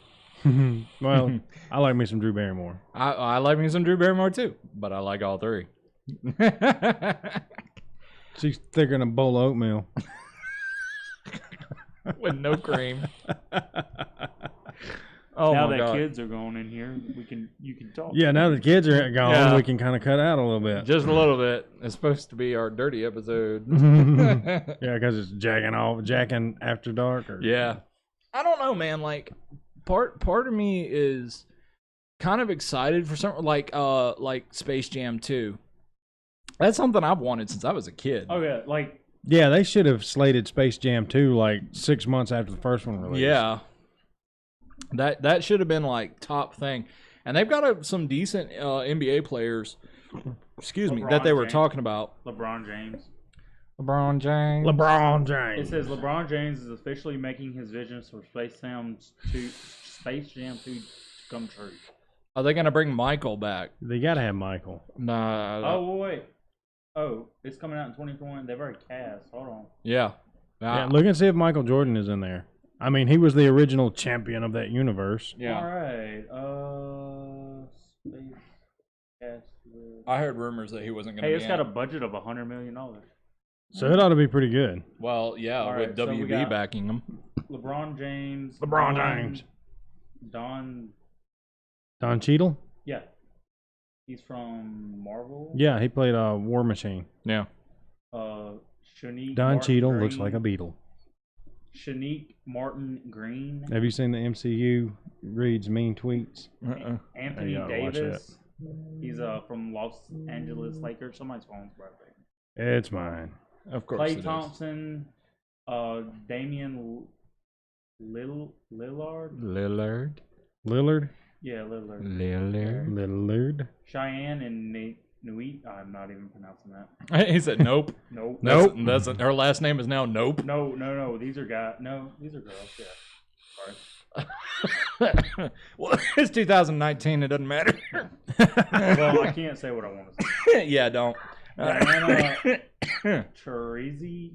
Well, I like me some Drew Barrymore. I like me some Drew Barrymore too, but I like all three. She's thicker than a bowl of oatmeal. With no cream. Oh, now my that God. kids are going in here, you can talk. Yeah, now that kids are gone, we can kind of cut out a little bit. Just a little bit. It's supposed to be our dirty episode. Yeah, because it's JAK'n after dark. Yeah. I don't know, man. Like, part of me is kind of excited for something like Space Jam 2. That's something I've wanted since I was a kid. Oh yeah, yeah, they should have slated Space Jam 2 like 6 months after the first one released. Yeah. That should have been like top thing. And they've got some decent NBA players, that they were talking about. LeBron James. LeBron James. It says LeBron James is officially making his visions for Space Jam 2 to come true. Are they going to bring Michael back? They got to have Michael. Nah. Oh, wait. Oh, it's coming out in 2021. They've already cast. Hold on. Yeah. Yeah, look and see if Michael Jordan is in there. I mean, he was the original champion of that universe. Yeah. All right. Space cast with... I heard rumors that he wasn't going to Hey, be it's got a budget of $100 million. So it ought to be pretty good. Well, yeah, All with right, so we WB got backing him. LeBron James. Don Cheadle? Yeah. He's from Marvel. Yeah, he played War Machine. Yeah. Shanique Don Martin Cheadle Green. looks like a beetle. Shanique Martin Green. Have you seen the MCU reads mean tweets? Anthony You gotta watch Davis. He's from Los Angeles Lakers. Somebody's phone's broken. It's mine. Of course. Klay Thompson. Damian Lillard. Lillard? Yeah, Lillard. Lillard. Cheyenne and Nui. I'm not even pronouncing that. He said nope. Nope. That's her last name is now Nope. No. These are guys. No, these are girls. Yeah. Well, it's 2019. It doesn't matter. Well, I can't say what I want to say. Yeah, don't. Terezi.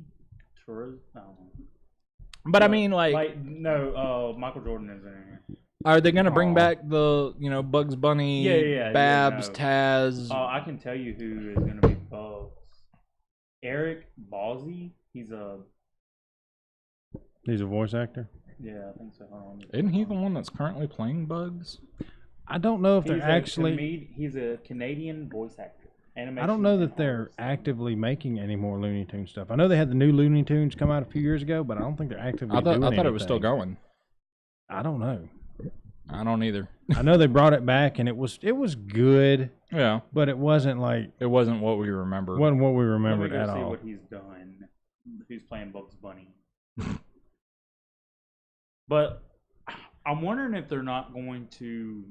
But I mean, like Michael Jordan is in here. are they gonna bring back the Bugs Bunny, Babs, Taz? I can tell you who is gonna be Bugs. Eric Ballsy. He's a voice actor. Yeah, I think so. Isn't he the one that's currently playing Bugs? I don't know if they're actually. He's a Canadian voice actor. I don't know that they're actively making any more Looney Tunes stuff. I know they had the new Looney Tunes come out a few years ago, but I don't think they're actively doing I thought it was still going. I don't know. I don't either. I know they brought it back, and it was good. Yeah, but it wasn't what we remembered. Wasn't what we remembered at all. Let me go see what he's done. Who's playing Bugs Bunny? But I'm wondering if they're not going to.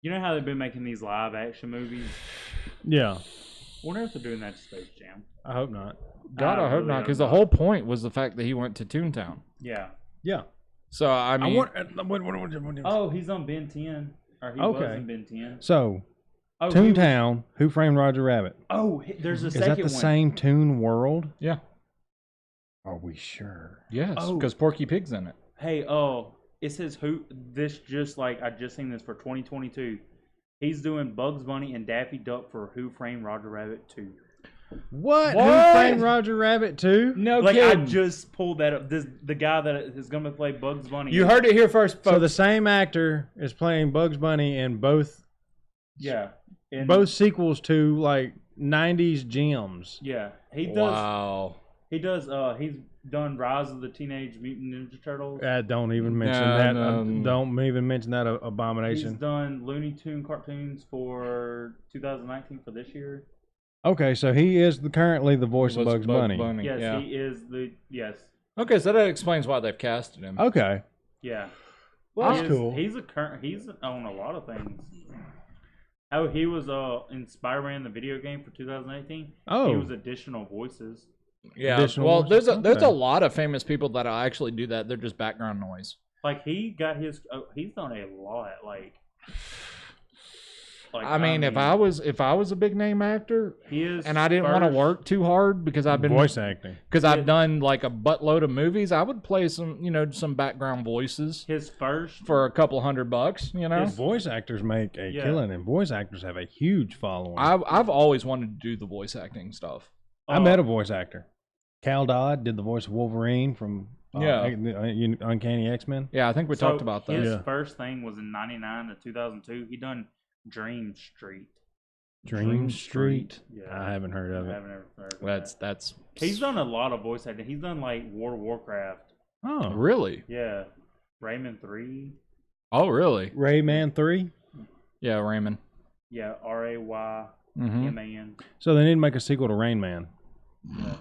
You know how they've been making these live action movies? Yeah. I wonder if they're doing that to Space Jam. I hope not. God, I hope not, because the whole point was the fact that he went to Toontown. Yeah. Yeah. So I mean, oh, he's on Ben 10, or he was in Ben 10. So, Toontown, Who Framed Roger Rabbit? Oh, there's a second one. Is that the same Toon World? Yeah. Are we sure? Yes, because Porky Pig's in it. Hey, it says I just seen this for 2022. He's doing Bugs Bunny and Daffy Duck for Who Framed Roger Rabbit 2. What? Who Framed Roger Rabbit 2? No kidding. I just pulled that up. The guy that is going to play Bugs Bunny. You heard it here first, folks. So the same actor is playing Bugs Bunny in both. Yeah. Both sequels to 90s gems. Yeah. He does. Wow. He does. He's done Rise of the Teenage Mutant Ninja Turtles. Don't even mention that. Don't even mention that abomination. He's done Looney Tune cartoons for 2019 for this year. Okay, so he is currently the voice of Bugs Bunny. Yes, he is yes. Okay, so that explains why they've casted him. Okay. Yeah. Well, that's cool. He's on a lot of things. Oh, he was in Spider-Man the video game for 2018. Oh. He was additional voices. Yeah, well, there's a lot of famous people that actually do that. They're just background noise. He got his. He's done a lot. I mean, if I was a big name actor, and I didn't want to work too hard because I've been voice acting, because I've done a buttload of movies, I would play some background voices. His first for a couple $100, Voice actors make a killing, and voice actors have a huge following. I've always wanted to do the voice acting stuff. I met a voice actor. Cal Dodd did the voice of Wolverine from Uncanny X-Men. Yeah, I think we talked about that. His first thing was in 99 to 2002. He done Dream Street. Dream Street? Yeah. I haven't heard of it. I haven't ever heard of that's. He's done a lot of voice acting. He's done World of Warcraft. Oh, really? Yeah. Rayman 3. Oh, really? Rayman 3? Yeah, Rayman. Yeah, Rayman. So they need to make a sequel to Rain Man. Yeah.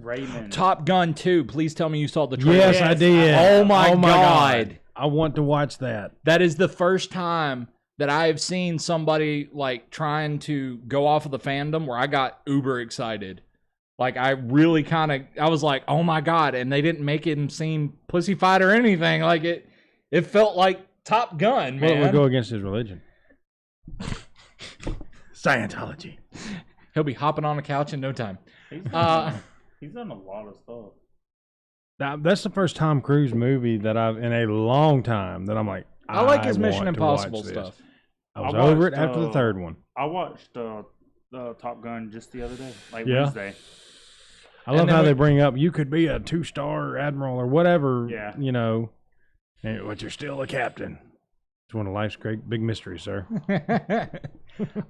Rayman. Top Gun 2. Please tell me you saw the trailer. Yes, I did. Oh my God. I want to watch that. That is the first time that I have seen somebody trying to go off of the fandom where I got uber excited. I really I was like, oh my God. And they didn't make him seem pussyfied or anything. It felt like Top Gun, man. Well, it would go against his religion. Scientology. He'll be hopping on the couch in no time. He's done a lot of stuff. That's the first Tom Cruise movie that I've in a long time that I'm like, I like his Mission Impossible stuff. I was over it after the third one. I watched Top Gun just the other day, Wednesday. I love how they bring up you could be a 2-star admiral or whatever, but you're still a captain. It's one of life's great big mysteries, sir.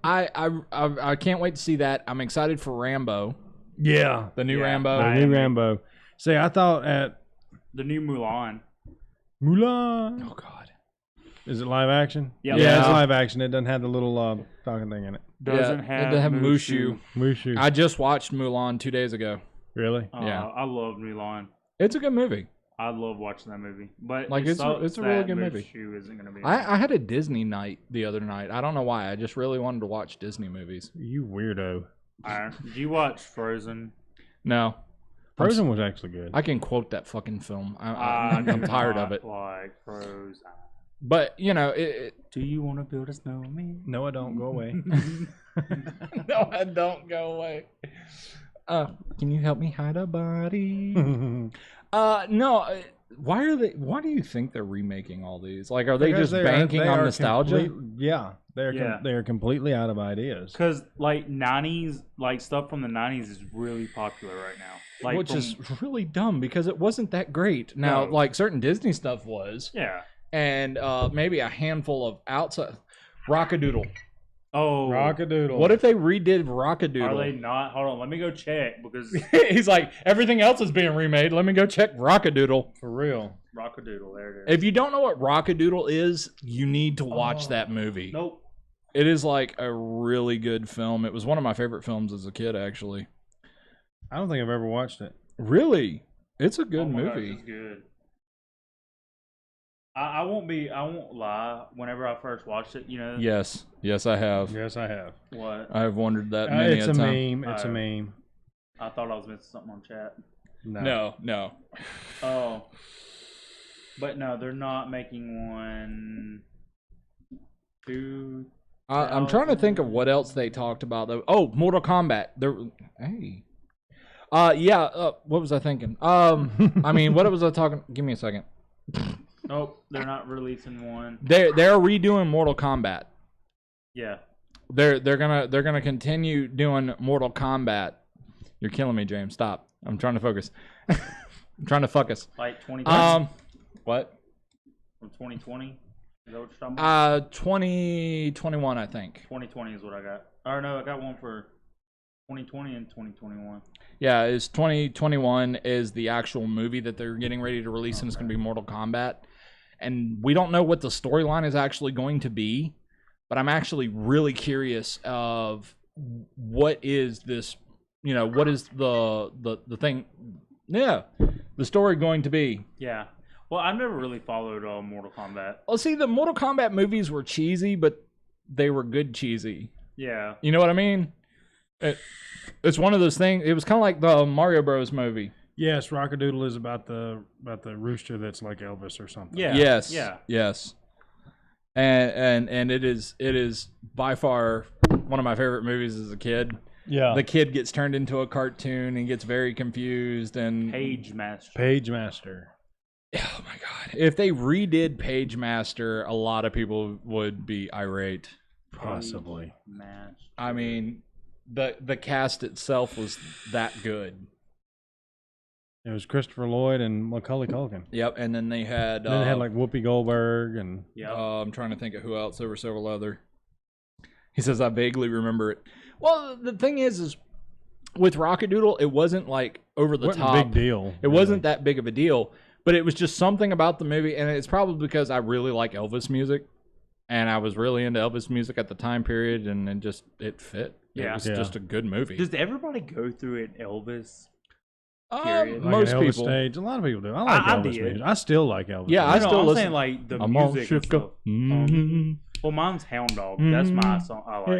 I can't wait to see that. I'm excited for Rambo. Yeah, the new Rambo. The new Rambo. See, I thought at the new Mulan. Oh God, is it live action? Yeah, it's live action. It doesn't have the little talking thing in it. It doesn't have Mushu. Mushu. I just watched Mulan 2 days ago. Really? Yeah, I love Mulan. It's a good movie. I love watching that movie, but Like, it's a really good movie. Shoe isn't gonna be. I had a Disney night the other night. I don't know why. I just really wanted to watch Disney movies. You weirdo. Did you watch Frozen? No. Frozen was actually good. I can quote that fucking film. I'm tired of it. Like Frozen. But, you know, Do you want to build a snowman? No, I don't. Go away. No, I don't. Go away. Can you help me hide a body? No. Why do you think they're remaking all these? Like, are they Because just banking on nostalgia? They're completely out of ideas. Because like 90s, like stuff from the 90s is really popular right now. Like Which is really dumb because it wasn't that great. Now, No. like certain Disney stuff was. Yeah. And maybe a handful of outside. Rockadoodle. Oh. Rockadoodle. What if they redid Rockadoodle? Are they not? Hold on, let me go check because He's like, everything else is being remade. Let me go check Rockadoodle. For real. Rockadoodle, there it is. If you don't know what Rockadoodle is, you need to watch that movie. Nope. It is like a really good film. It was one of my favorite films as a kid, actually. I don't think I've ever watched it. Really? It's a good my movie. Gosh, it's good. I won't lie. Whenever I first watched it, you know. Yes, I have. Yes, I have. What? I've wondered that many It's a a time. meme. It's a meme. I thought I was missing something on chat. No. Oh. But no, they're not making one. I'm trying to think of what else they talked about though. Oh, Mortal Kombat. Hey. What was I thinking? I mean, what was I talking? Give me a second. Nope, they're not releasing one. They're redoing Mortal Kombat. Yeah. They're gonna continue doing Mortal Kombat. You're killing me, James. Stop. I'm trying to focus. I'm trying to focus. Like 2020. What? From 2020. Is that what you're talking about? 2021, I think. 2020 is what I got. Or no, I got one for 2020 and 2021. Yeah, it's 2021 is the actual movie that they're getting ready to release, and it's going to be Mortal Kombat. And we don't know what the storyline is actually going to be, but I'm actually really curious of what is this, you know, what is the thing, the story going to be. Yeah. Well, I've never really followed Mortal Kombat. Well, see, the Mortal Kombat movies were cheesy, but they were good cheesy. Yeah. You know what I mean? It's one of those things. It was kind of like the Mario Bros. Movie. Yes, Rockadoodle is about the rooster that's like Elvis or something. Yeah. Yes. Yeah. Yes. And it is by far one of my favorite movies as a kid. Yeah. The kid gets turned into a cartoon and gets very confused and Page Master. Page Master. Oh my god. If they redid Page Master, a lot of people would be irate. Possibly. Master. I mean, the cast itself was that good. It was Christopher Lloyd and Macaulay Culkin. Yep, and then they had Then they had like Whoopi Goldberg and I'm trying to think of who else. There were several other. He says I vaguely remember it. Well, the thing is with Rockadoodle, it wasn't like over the top. Wasn't a big deal. It wasn't that big of a deal, but it was just something about the movie, and it's probably because I really like Elvis music, and I was really into Elvis music at the time period, and it fit. Yeah. It was just a good movie. Does everybody go through an Elvis? Like most an Elvis people. Stage. A lot of people do. I like I Elvis did. music. I still like Elvis. Yeah, music. I still I'm listen. saying like the I'm all music and shook stuff. up. Mm-hmm. Well, mine's Hound Dog. That's my song. I like.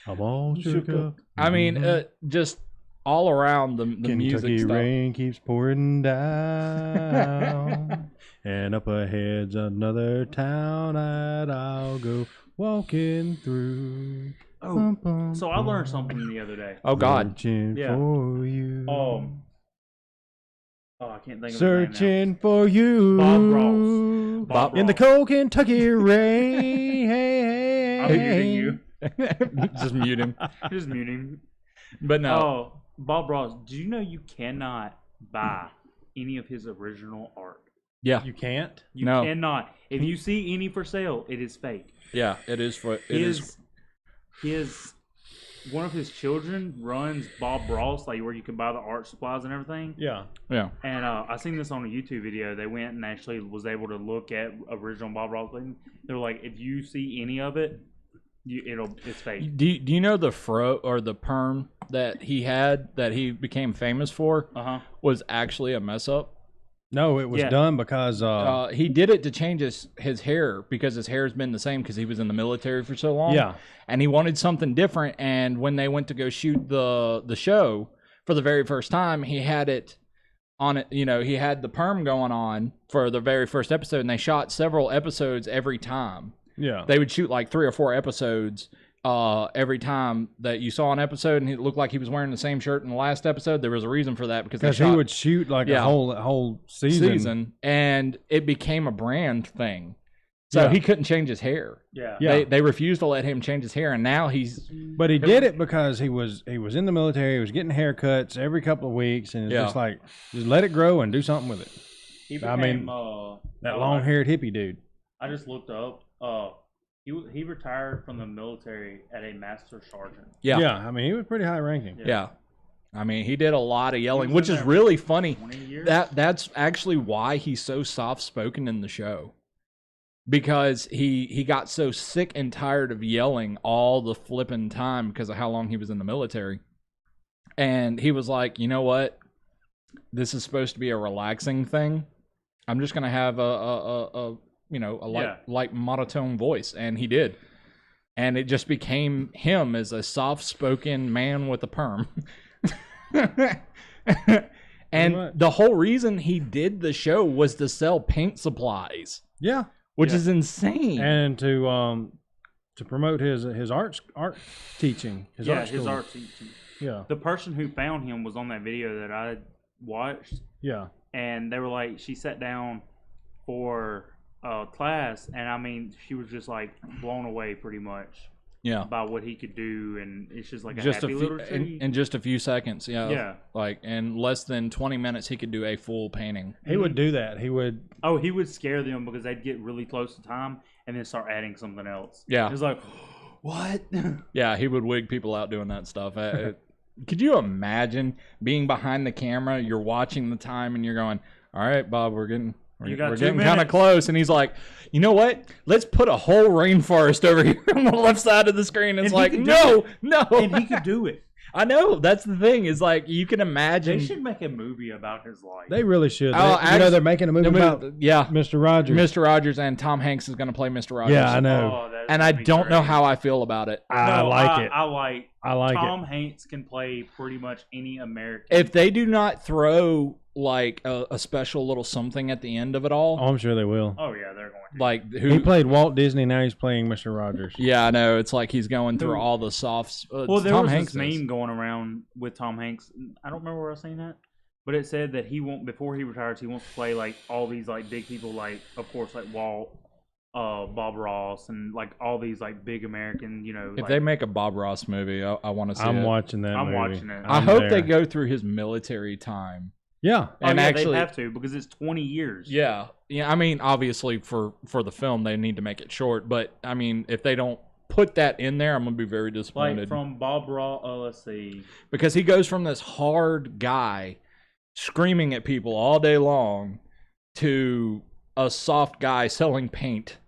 I'm all shook up. I mean, just all around the music Kentucky stuff. rain keeps pouring down, and up ahead's another town that I'll go walking through. Oh, so I learned something the other day. Oh God. Searching Yeah. for you. Oh, I can't think of his name Searching for you. Bob Ross. Bob In the Ross. cold Kentucky rain. I'm muting you. Just mute him. Just mute him. But no. Oh, Bob Ross. Do you know you cannot buy any of his original art? Yeah. You can't? You No. cannot. If you see any for sale, it is fake. Yeah, it is for His one of his children runs Bob Ross, like where you can buy the art supplies and everything. Yeah. Yeah. And I seen this on a YouTube video. They went and actually was able to look at original Bob Ross thing. They were like, if you see any of it, it's fake. Do you know the fro or the perm that he had that he became famous for Uh huh. was actually a mess up? No, it was Yeah. done because he did it to change his hair because his hair's been the same because he was in the military for so long. Yeah. And he wanted something different. And when they went to go shoot the show for the very first time, he had it on it. You know, he had the perm going on for the very first episode, and they shot several episodes every time. Yeah. They would shoot like 3 or 4 episodes every time that you saw an episode, and it looked like he was wearing the same shirt in the last episode. There was a reason for that because he would shoot like a whole season, and it became a brand thing. So he couldn't change his hair. Yeah. They refused to let him change his hair, and now But he did it because he was in the military. He was getting haircuts every couple of weeks, and it's just like, just let it grow and do something with it. Became, I mean, that long-haired hippie dude. I just looked up. He retired from the military at a master sergeant. Yeah. I mean, he was pretty high ranking. Yeah. I mean, he did a lot of yelling, which is really funny. 20 years? That's actually why he's so soft-spoken in the show. Because he got so sick and tired of yelling all the flipping time because of how long he was in the military. And he was like, you know what? This is supposed to be a relaxing thing. I'm just going to have a light monotone voice. And he did. And it just became him as a soft-spoken man with a perm. And the whole reason he did the show was to sell paint supplies. Yeah. Which is insane. And to promote his art teaching. His art teaching. Yeah. The person who found him was on that video that I watched. Yeah. And they were like, she sat down for class, and I mean, she was just like blown away pretty much. Yeah. By what he could do, and it's just like just happy little tree. in just a few seconds. Yeah. Yeah. Like in less than 20 minutes, he could do a full painting. He would do that. He would. Oh, he would scare them because they'd get really close to time and then start adding something else. Yeah. It's like, what? Yeah, he would wig people out doing that stuff. Could you imagine being behind the camera? You're watching the time and you're going, "All right, Bob, we're getting kind of close." And he's like, "You know what? Let's put a whole rainforest over here on the left side of the screen." It's like, no. And he could do it. I know. That's the thing. Is like you can imagine. They should make a movie about his life. They really should. They're making a movie about Mr. Rogers. Mr. Rogers, and Tom Hanks is going to play Mr. Rogers. Yeah, I know. And I don't know how I feel about it. I like it. I like Tom it. Hanks can play pretty much any American. If they do not throw like a special little something at the end of it all. Oh, I'm sure they will. Oh yeah, they're going to. Like he played Walt Disney, now he's playing Mr. Rogers. Yeah, I know. It's like he's going through all the softs. Well, there was this meme going around with Tom Hanks. I don't remember where I was saying that, but it said that he won't, before he retires, he wants to play like all these like big people, like of course like Walt, Bob Ross, and like all these like big American, you know. If like, they make a Bob Ross movie, I want to see it. I'm watching that. I'm movie. watching it. I hope they go through his military time. Yeah, and actually they have to because it's 20 years. Yeah. I mean, obviously for the film they need to make it short, but I mean, if they don't put that in there, I'm gonna be very disappointed. Like from Bob Ross, let's see, because he goes from this hard guy screaming at people all day long to a soft guy selling paint.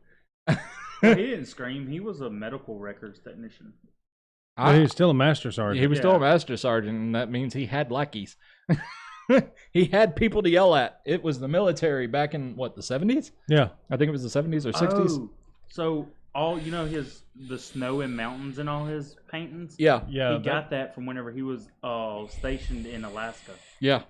Well, he didn't scream. He was a medical records technician. But he was still a master sergeant. He was still a master sergeant, and that means he had lackeys. He had people to yell at. It was the military back in what, the 70s? Yeah, I think it was the 70s or 60s. Oh, so all the snow and mountains and all his paintings. Yeah. He got that from whenever he was stationed in Alaska. Yeah.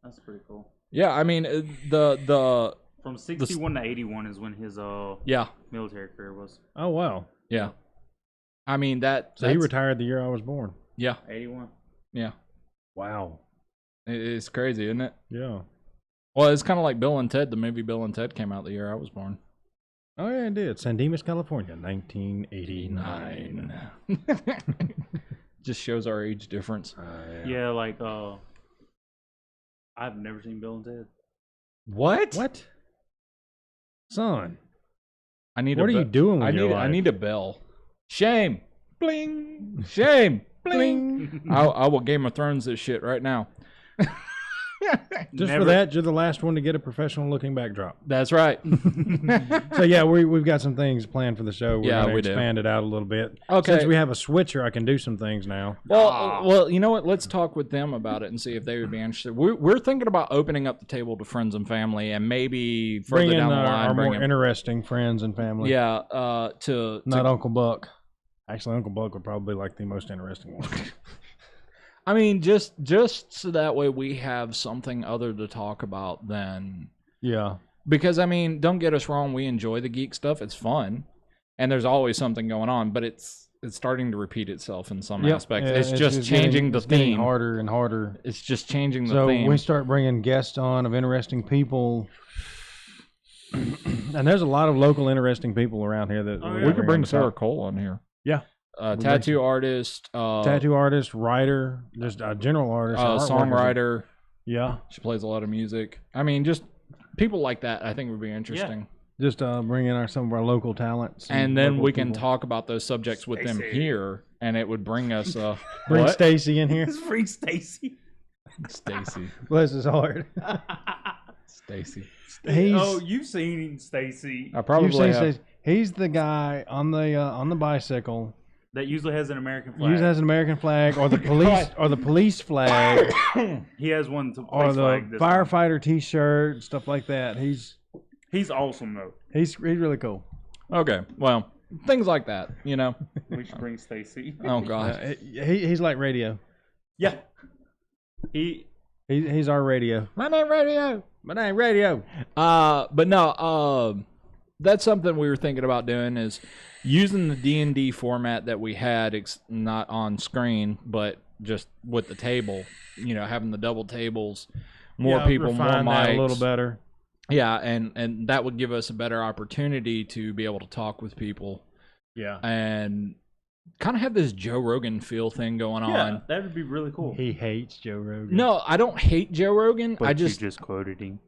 That's pretty cool. Yeah, I mean the from 61 to 81 is when his military career was. Oh wow. Yeah. I mean so he retired the year I was born. Yeah. 81. Yeah. Wow. It's crazy, isn't it? Yeah. Well, it's kind of like Bill and Ted. The movie Bill and Ted came out the year I was born. Oh yeah, it did. San Dimas, California, 1989. Just shows our age difference. Yeah, like I've never seen Bill and Ted. What? What? Son. What are you doing with your life? I need a bell. Shame. Bling. Shame. Bling. I will Game of Thrones this shit right now. Just for that, you're the last one to get a professional looking backdrop. That's right. So yeah, we've got some things planned for the show. We're going to expand it out a little bit. Okay. Since we have a switcher, I can do some things now. Well, you know what? Let's talk with them about it and see if they would be interested. We're thinking about opening up the table to friends and family, and maybe further bring in down the line, our more interesting friends and family. Yeah, not Uncle Buck. Actually, Uncle Buck would probably be like the most interesting one. I mean, just so that way we have something other to talk about than Because I mean, don't get us wrong, we enjoy the geek stuff. It's fun, and there's always something going on. But it's starting to repeat itself in some aspects. It's just changing the theme. Getting harder and harder. It's just changing the theme. So we start bringing guests on of interesting people. And there's a lot of local interesting people around here that we could bring Sarah Cole on here. Yeah. Tattoo artist, writer, just a general artist, songwriter. Yeah, she plays a lot of music. I mean, just people like that. I think would be interesting. Yeah. Just bring in some of our local talents, and then we can talk about those subjects with them here, and it would bring us. Bring Stacy in here. Bring Stacy. Stacy. Bless his heart. Stacy. You've seen Stacy. I probably have. Stacy. He's the guy on the bicycle. That usually has an American flag. Usually has an American flag, or the police, or the police flag. He has one to or the firefighter T-shirt, stuff like that. He's awesome though. He's really cool. Okay, well, things like that, you know. We should bring Stacy. Oh God, he's like radio. Yeah, he's our radio. My name radio. But no, that's something we were thinking about doing is using the D&D format that we had, not on screen, but just with the table, you know, having the double tables, more people, more mics. A little better. Yeah, and that would give us a better opportunity to be able to talk with people. Yeah. And kind of have this Joe Rogan feel thing going on. Yeah, that would be really cool. He hates Joe Rogan. No, I don't hate Joe Rogan. But you just quoted him.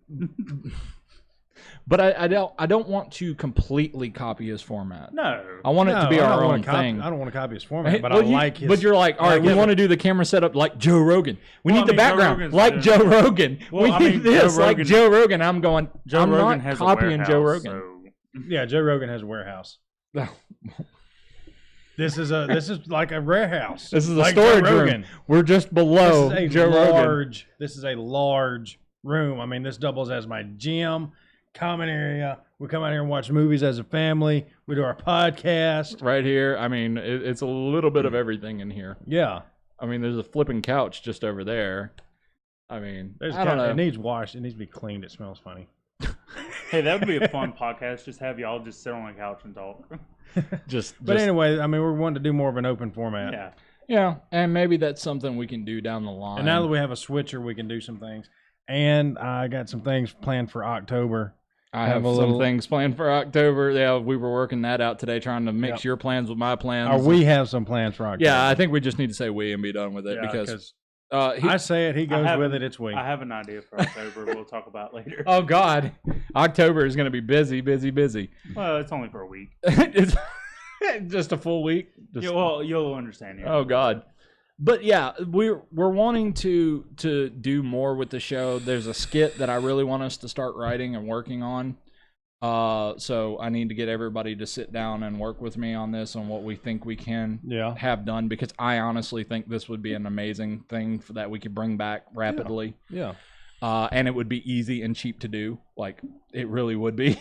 But I don't want to completely copy his format. No. I want it to be our own thing. I don't want to copy his format, but I like his... But you're like, all right, we want to do the camera setup like Joe Rogan. We need the background like Joe Rogan. We need this like Joe Rogan. I'm going, I'm not copying Joe Rogan. Yeah, Joe Rogan has a warehouse. This is like a warehouse. This is a storage room. We're just below Joe Rogan. This is a large room. I mean, this doubles as my gym, common area. We come out here and watch movies as a family. We do our podcast right here. I mean, it's a little bit of everything in here. Yeah. I mean, there's a flipping couch just over there. I mean, I don't know. It needs washed. It needs to be cleaned. It smells funny. Hey, that would be a fun podcast. Just have y'all just sit on the couch and talk. But anyway, I mean, we're wanting to do more of an open format. Yeah. Yeah, and maybe that's something we can do down the line. And now that we have a switcher, we can do some things. And I got some things planned for October. I have some things planned for October. Yeah, we were working that out today, trying to mix your plans with my plans. Or we have some plans for October. Yeah, I think we just need to say we and be done with it because I say it, he goes with it, it's we. I have an idea for October. We'll talk about later. Oh, God. October is going to be busy, busy, busy. Well, it's only for a week. It's just a full week. Yeah, well, you'll understand. Oh, God. But yeah, we're wanting to do more with the show. There's a skit that I really want us to start writing and working on. So I need to get everybody to sit down and work with me on this, on what we think we can have done, because I honestly think this would be an amazing thing that we could bring back rapidly. Yeah. And it would be easy and cheap to do. Like, it really would be.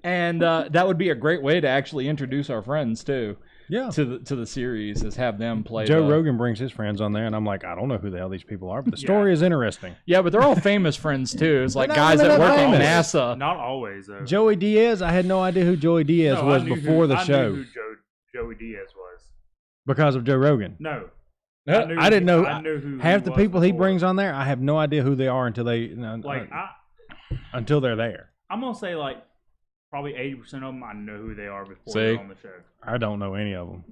And that would be a great way to actually introduce our friends too. Yeah. To the series, is have them play. Joe Rogan brings his friends on there, and I'm like, I don't know who the hell these people are, but the story is interesting. Yeah, but they're all famous friends too. It's like guys that work at NASA. Not always though. Joey Diaz, I had no idea who Joey Diaz was before the show. I knew who Joey Diaz was because of Joe Rogan. No. I didn't know. I knew who half the people he brings on there, I have no idea who they are until they until they're there. I'm gonna say like probably 80% of them I know who they are before they're on the show. I don't know any of them.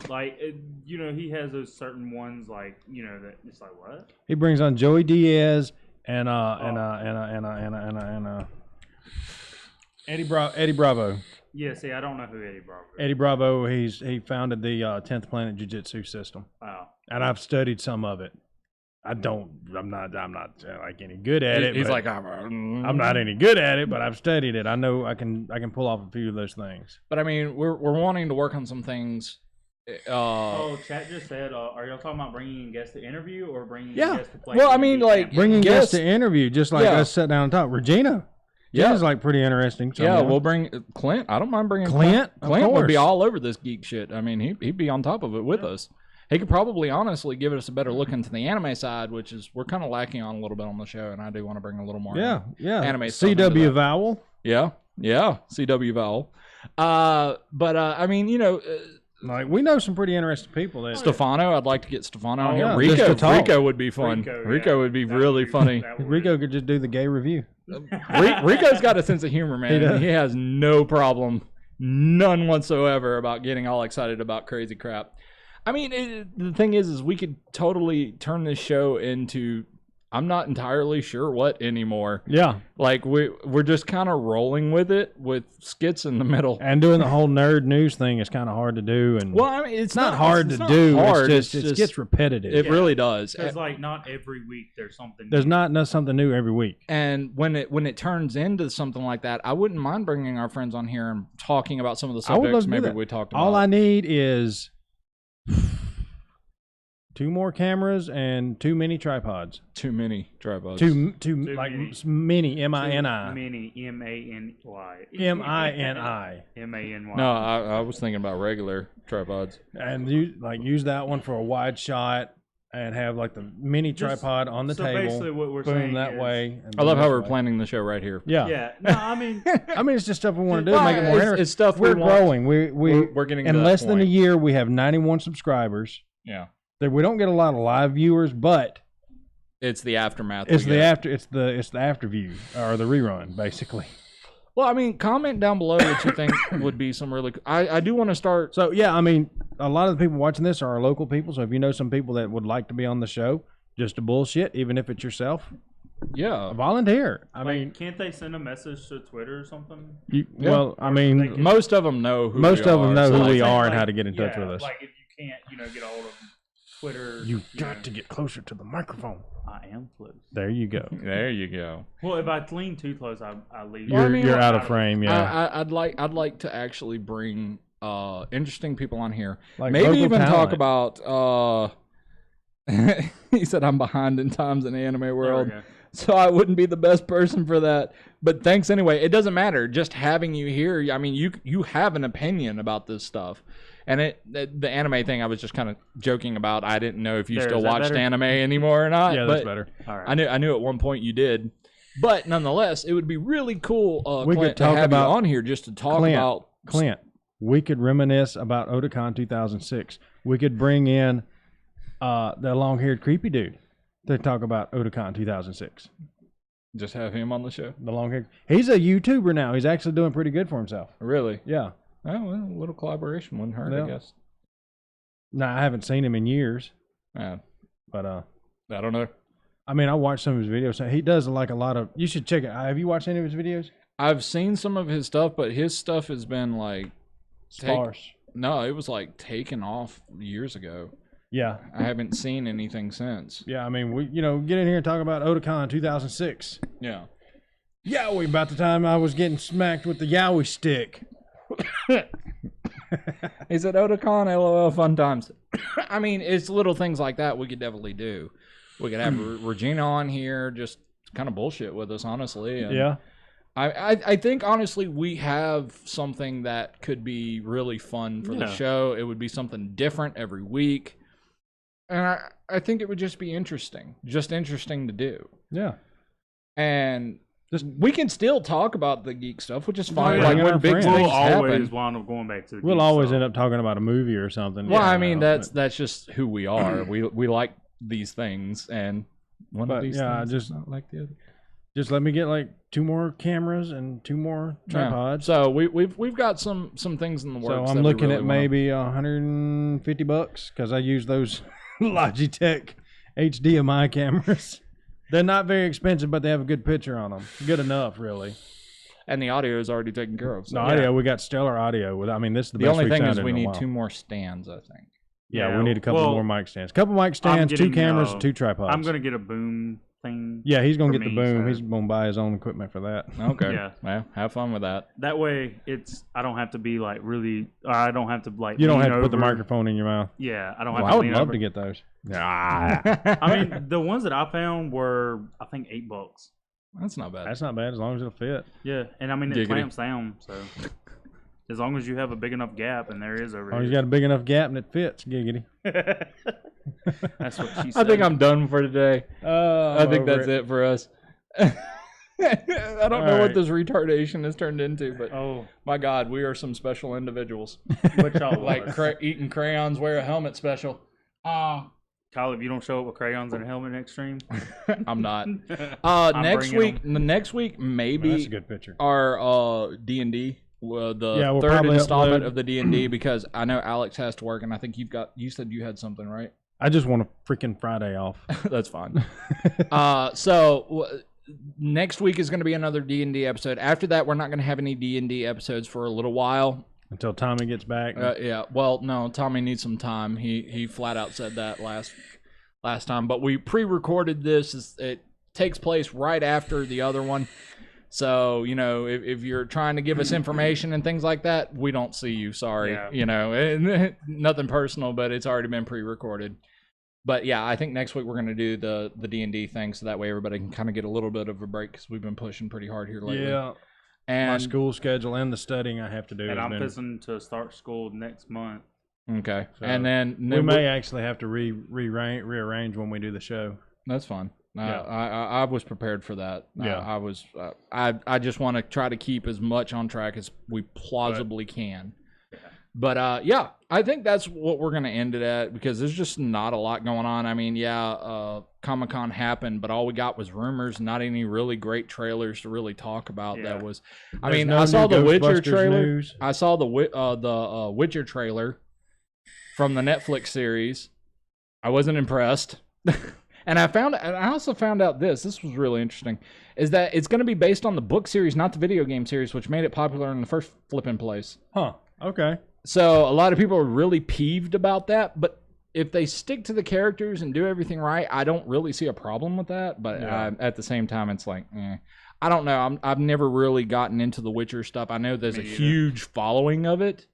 Like he has those certain ones like that it's like what he brings on Joey Diaz and Eddie Bravo. Yeah, see, I don't know who Eddie Bravo is. Eddie Bravo, he founded the 10th Planet Jiu-Jitsu system. Wow. And I've studied some of it. I'm not like any good at it. He's but like, I'm not any good at it, but I've studied it. I know I can pull off a few of those things. But I mean, we're wanting to work on some things. Chat just said, are y'all talking about bringing in guests to interview or bringing Yeah. in guests to play? Well, I mean, like, Bringing guests guests to interview, just like Yeah. us sit down and talk. Regina. Yeah. Gina's like pretty interesting. Yeah, someone. we'll bring Clint. I don't mind bringing Clint, of Clint would be course. all over this geek shit. I mean, he'd be on top of it with us. He could probably honestly give us a better look into the anime side, which is we're kind of lacking on a little bit on the show, and I do want to bring a little more. Yeah. Anime stuff into CW that. Vowel. Yeah, CW Vowel. But I mean, you know, Like we know some pretty interesting people. That Stefano. I'd like to get Stefano on yeah, here. just to talk. Rico would be fun. Rico would be really funny. Rico could just do the gay review. Rico's got a sense of humor, man. He does. He has no problem, none whatsoever, about getting all excited about crazy crap. I mean, the thing is we could totally turn this show into, I'm not entirely sure what anymore. Yeah, Like we're just kind of rolling with it with skits in the middle. and doing the whole nerd news thing is kind of hard to do. And Well, I mean, it's not hard it's to not do. Hard. It's just it gets repetitive. It really does. Because like not every week there's something. There's not something new every week. And when it turns into something like that, I wouldn't mind bringing our friends on here and talking about some of the I would love subjects to do maybe that. we talked about. All I need is 2 more cameras and 2 mini tripods. Too many tripods. Two like mini. mini MINI. Mini MANY. MINI. MANY. No, I was thinking about regular tripods. And use that one for a wide shot and have like the mini tripod on the so table. basically what we're boom saying that is- way. And I love boom how this we're way. planning the show right here. Yeah. Yeah. No, I mean, I mean, it's just stuff we want to do. Well, Make it more it's interesting. stuff we We're want. growing. We're getting in to that less than a point. year. We have 91 subscribers. Yeah, We don't get a lot of live viewers, but it's the aftermath. it's we the get. it's the after view or the rerun basically. Well, I mean, comment down below what you think would be some really. I do want to start. So yeah, I mean, a lot of the people watching this are our local people. So if you know some people that would like to be on the show, just to bullshit, even if it's yourself, Yeah, volunteer. I like, mean, can't they send a message to Twitter or something? well, I mean, most of them know who most we of them are, know so who like we saying, are and like, how to get in touch yeah, with us. Like if you can't, get a hold of Twitter. You got to get closer to the microphone. I am close. There you go. There you go. Well, if I lean too close, I leave. Well, I mean, You're out of frame. Yeah. I'd like to actually bring interesting people on here. Like Maybe local even talk talent. about. He said I'm behind in times in the anime There we world, go. so I wouldn't be the best person for that. But thanks anyway. It doesn't matter. Just having you here. I mean, you have an opinion about this stuff. And the anime thing, I was just kind of joking about. I didn't know if you There, still is that watched better? anime anymore or not. Yeah, but that's better. All right. I knew at one point you did. But nonetheless, it would be really cool, We could Clint, to talk have about- you on here just to talk Clint, about. Clint, we could reminisce about Otakon 2006. We could bring in the long-haired creepy dude to talk about Otakon 2006. Just have him on the show. The long-haired. He's a YouTuber now. He's actually doing pretty good for himself. Really? Yeah. Oh, well, a little collaboration wouldn't hurt, Yeah. I guess. No, I haven't seen him in years, Yeah, but I don't know. I mean, I watched some of his videos. So he does like a lot of. You should check it. Have you watched any of his videos? I've seen some of his stuff, but his stuff has been like Sparse. no, it was like taken off years ago. Yeah. I haven't seen anything since. Yeah. I mean, we get in here and talk about Otakon 2006. Yeah. Yowie, about the time I was getting smacked with the Yowie stick. He said, Otakon, LOL, fun times. I mean, it's little things like that we could definitely do. We could have Regina on here, just kind of bullshit with us, honestly. And Yeah. I think, honestly, we have something that could be really fun for the show. It would be something different every week. And I think it would just be interesting. Just interesting to do. Yeah. And we can still talk about the geek stuff, which is fine. yeah, Like our when big friends. things We'll always happen. wind up going back to the We'll geek always stuff. end up talking about a movie or something. Well, Yeah, I mean, but- that's just who we are. We like these things, and one But, of these yeah, things just- is not like the other. Just let me get like 2 more cameras and 2 more tripods. So we've got some things in the works. So that I'm we looking really at wanna- maybe $150 because I use those Logitech HDMI cameras. They're not very expensive, but they have a good picture on them. Good enough, really. and the audio is already taken care of. So The audio, we got stellar audio. I mean, this is the the best only we've thing is sounded we in a need while. 2 more stands, I think. Yeah, we need a couple more mic stands. A couple mic stands, 2 cameras, and 2 tripods. I'm gonna get a boom thing. Yeah, he's gonna get the boom. So. He's gonna buy his own equipment for that. Okay. Yeah. Well, have fun with that. That way, I don't have to be like really. I don't have to like. You don't have to put the microphone in your mouth. Yeah, I don't have. I would love to get those. I mean, the ones that I found were, I think, $8. That's not bad. That's not bad as long as it'll fit. Yeah, and I mean it clamps down, so as long as you have a big enough gap, and there is over here. Oh, you got a big enough gap and it fits, giggity. That's what she said. I think I'm done for today. I think that's it for us. I don't know what this retardation has turned into, but my God, we are some special individuals. Which y'all like eating crayons, wear a helmet special. Kyle, if you don't show up with crayons and a helmet next stream, I'm not. Next week, maybe that's a good picture. Our D&D, the third installment of the D&D, because I know Alex has to work, and I think you said you had something, right? I just want a freaking Friday off. That's fine. So next week is going to be another D&D episode. After that, we're not going to have any D&D episodes for a little while. Until Tommy gets back. Yeah. Well, no, Tommy needs some time. He flat out said that last time. But we pre-recorded this. It takes place right after the other one. So, if you're trying to give us information and things like that, we don't see you. Sorry. Yeah. Nothing personal, but it's already been pre-recorded. But yeah, I think next week we're going to do the D&D thing, so that way everybody can kind of get a little bit of a break, because we've been pushing pretty hard here lately. Yeah. And my school schedule and the studying I have to do. And I'm fixing to start school next month. Okay. So and then we may actually have to rearrange when we do the show. That's fine. I was prepared for that. Yeah. I just want to try to keep as much on track as we plausibly can. But yeah, I think that's what we're going to end it at, because there's just not a lot going on. I mean, Comic-Con happened, but all we got was rumors, not any really great trailers to really talk about. Yeah. I saw the Witcher trailer. News. I saw the Witcher trailer from the Netflix series. I wasn't impressed. And I also found out this was really interesting, is that it's going to be based on the book series, not the video game series, which made it popular in the first flipping place. Huh. Okay. So a lot of people are really peeved about that, but if they stick to the characters and do everything right, I don't really see a problem with that. But at the same time, it's like, I don't know. I've never really gotten into the Witcher stuff. I know there's a huge following of it,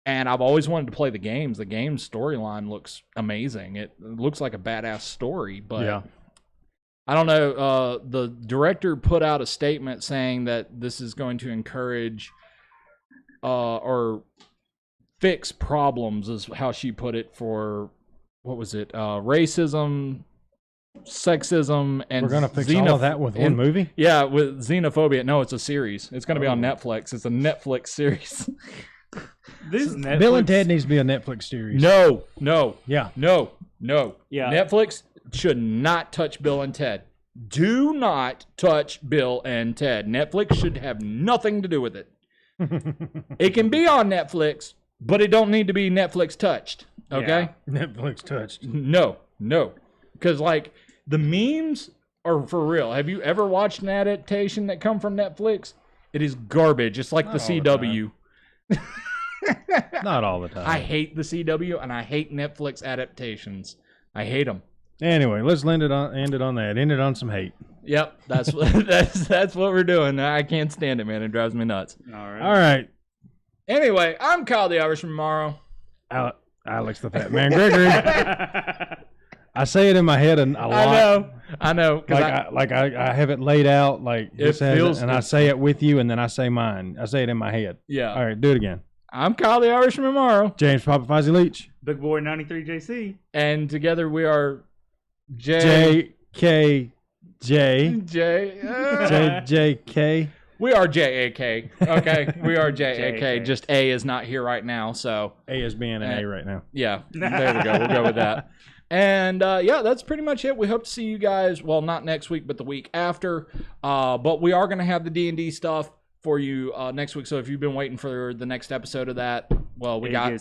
and I've always wanted to play the games. The game storyline looks amazing. It looks like a badass story, but I don't know. The director put out a statement saying that this is going to encourage or fix problems, is how she put it, for what was it, racism, sexism, and we're gonna fix all of that with one movie. Yeah, with xenophobia. No, it's a series. It's gonna be on Netflix. It's a Netflix series. Bill and Ted needs to be a Netflix series. No. Yeah. No. Yeah. Netflix should not touch Bill and Ted. Do not touch Bill and Ted. Netflix should have nothing to do with it. It can be on Netflix, but it don't need to be Netflix touched. Okay? Yeah, Netflix touched. No. Because, the memes are for real. Have you ever watched an adaptation that come from Netflix? It is garbage. It's like the CW. Not all the time. I hate the CW, and I hate Netflix adaptations. I hate them. Anyway, let's end it on that. End it on some hate. Yep, that's what we're doing. I can't stand it, man. It drives me nuts. All right. Anyway, I'm Kyle the Irishman Morrow. Alex the Fat Man Gregory. I say it in my head a lot. I know. I have it laid out like this has it, and I say it with you, and then I say mine. I say it in my head. Yeah. All right, do it again. I'm Kyle the Irishman Morrow. James Papa Fozzie Leach. Big Boy 93 JC. And together we are JKJ. JJK. We are JAK. Okay, we are JAK. Just A is not here right now, so A is being an A right now. Yeah, there we go. We'll go with that. And that's pretty much it. We hope to see you guys. Well, not next week, but the week after. But we are going to have the D&D stuff for you next week. So if you've been waiting for the next episode of that, well, we got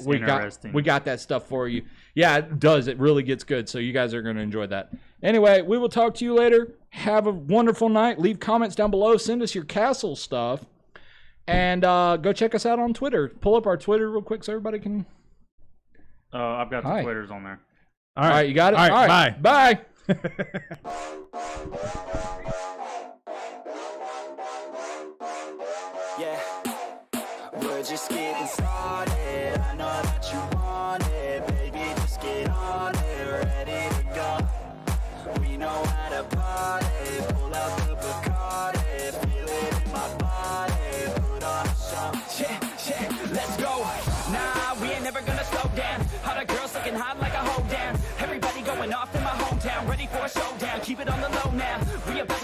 that stuff for you. Yeah, it does. It really gets good. So you guys are going to enjoy that. Anyway, we will talk to you later. Have a wonderful night. Leave comments down below. Send us your castle stuff. And go check us out on Twitter. Pull up our Twitter real quick so everybody can... I've got the Hi. Twitters on there. All All right, you got it? All right, bye. Yeah, we're just getting started. I know that you want it, baby. Just get on it, ready to go. We know how to party. Pull out the Bacardi, feel it in my body. Put on a show. Yeah, let's go. Nah, we ain't never gonna slow down. All the girls looking hot like a hoe down. Everybody going off in my hometown, ready for a showdown. Keep it on the low now. We about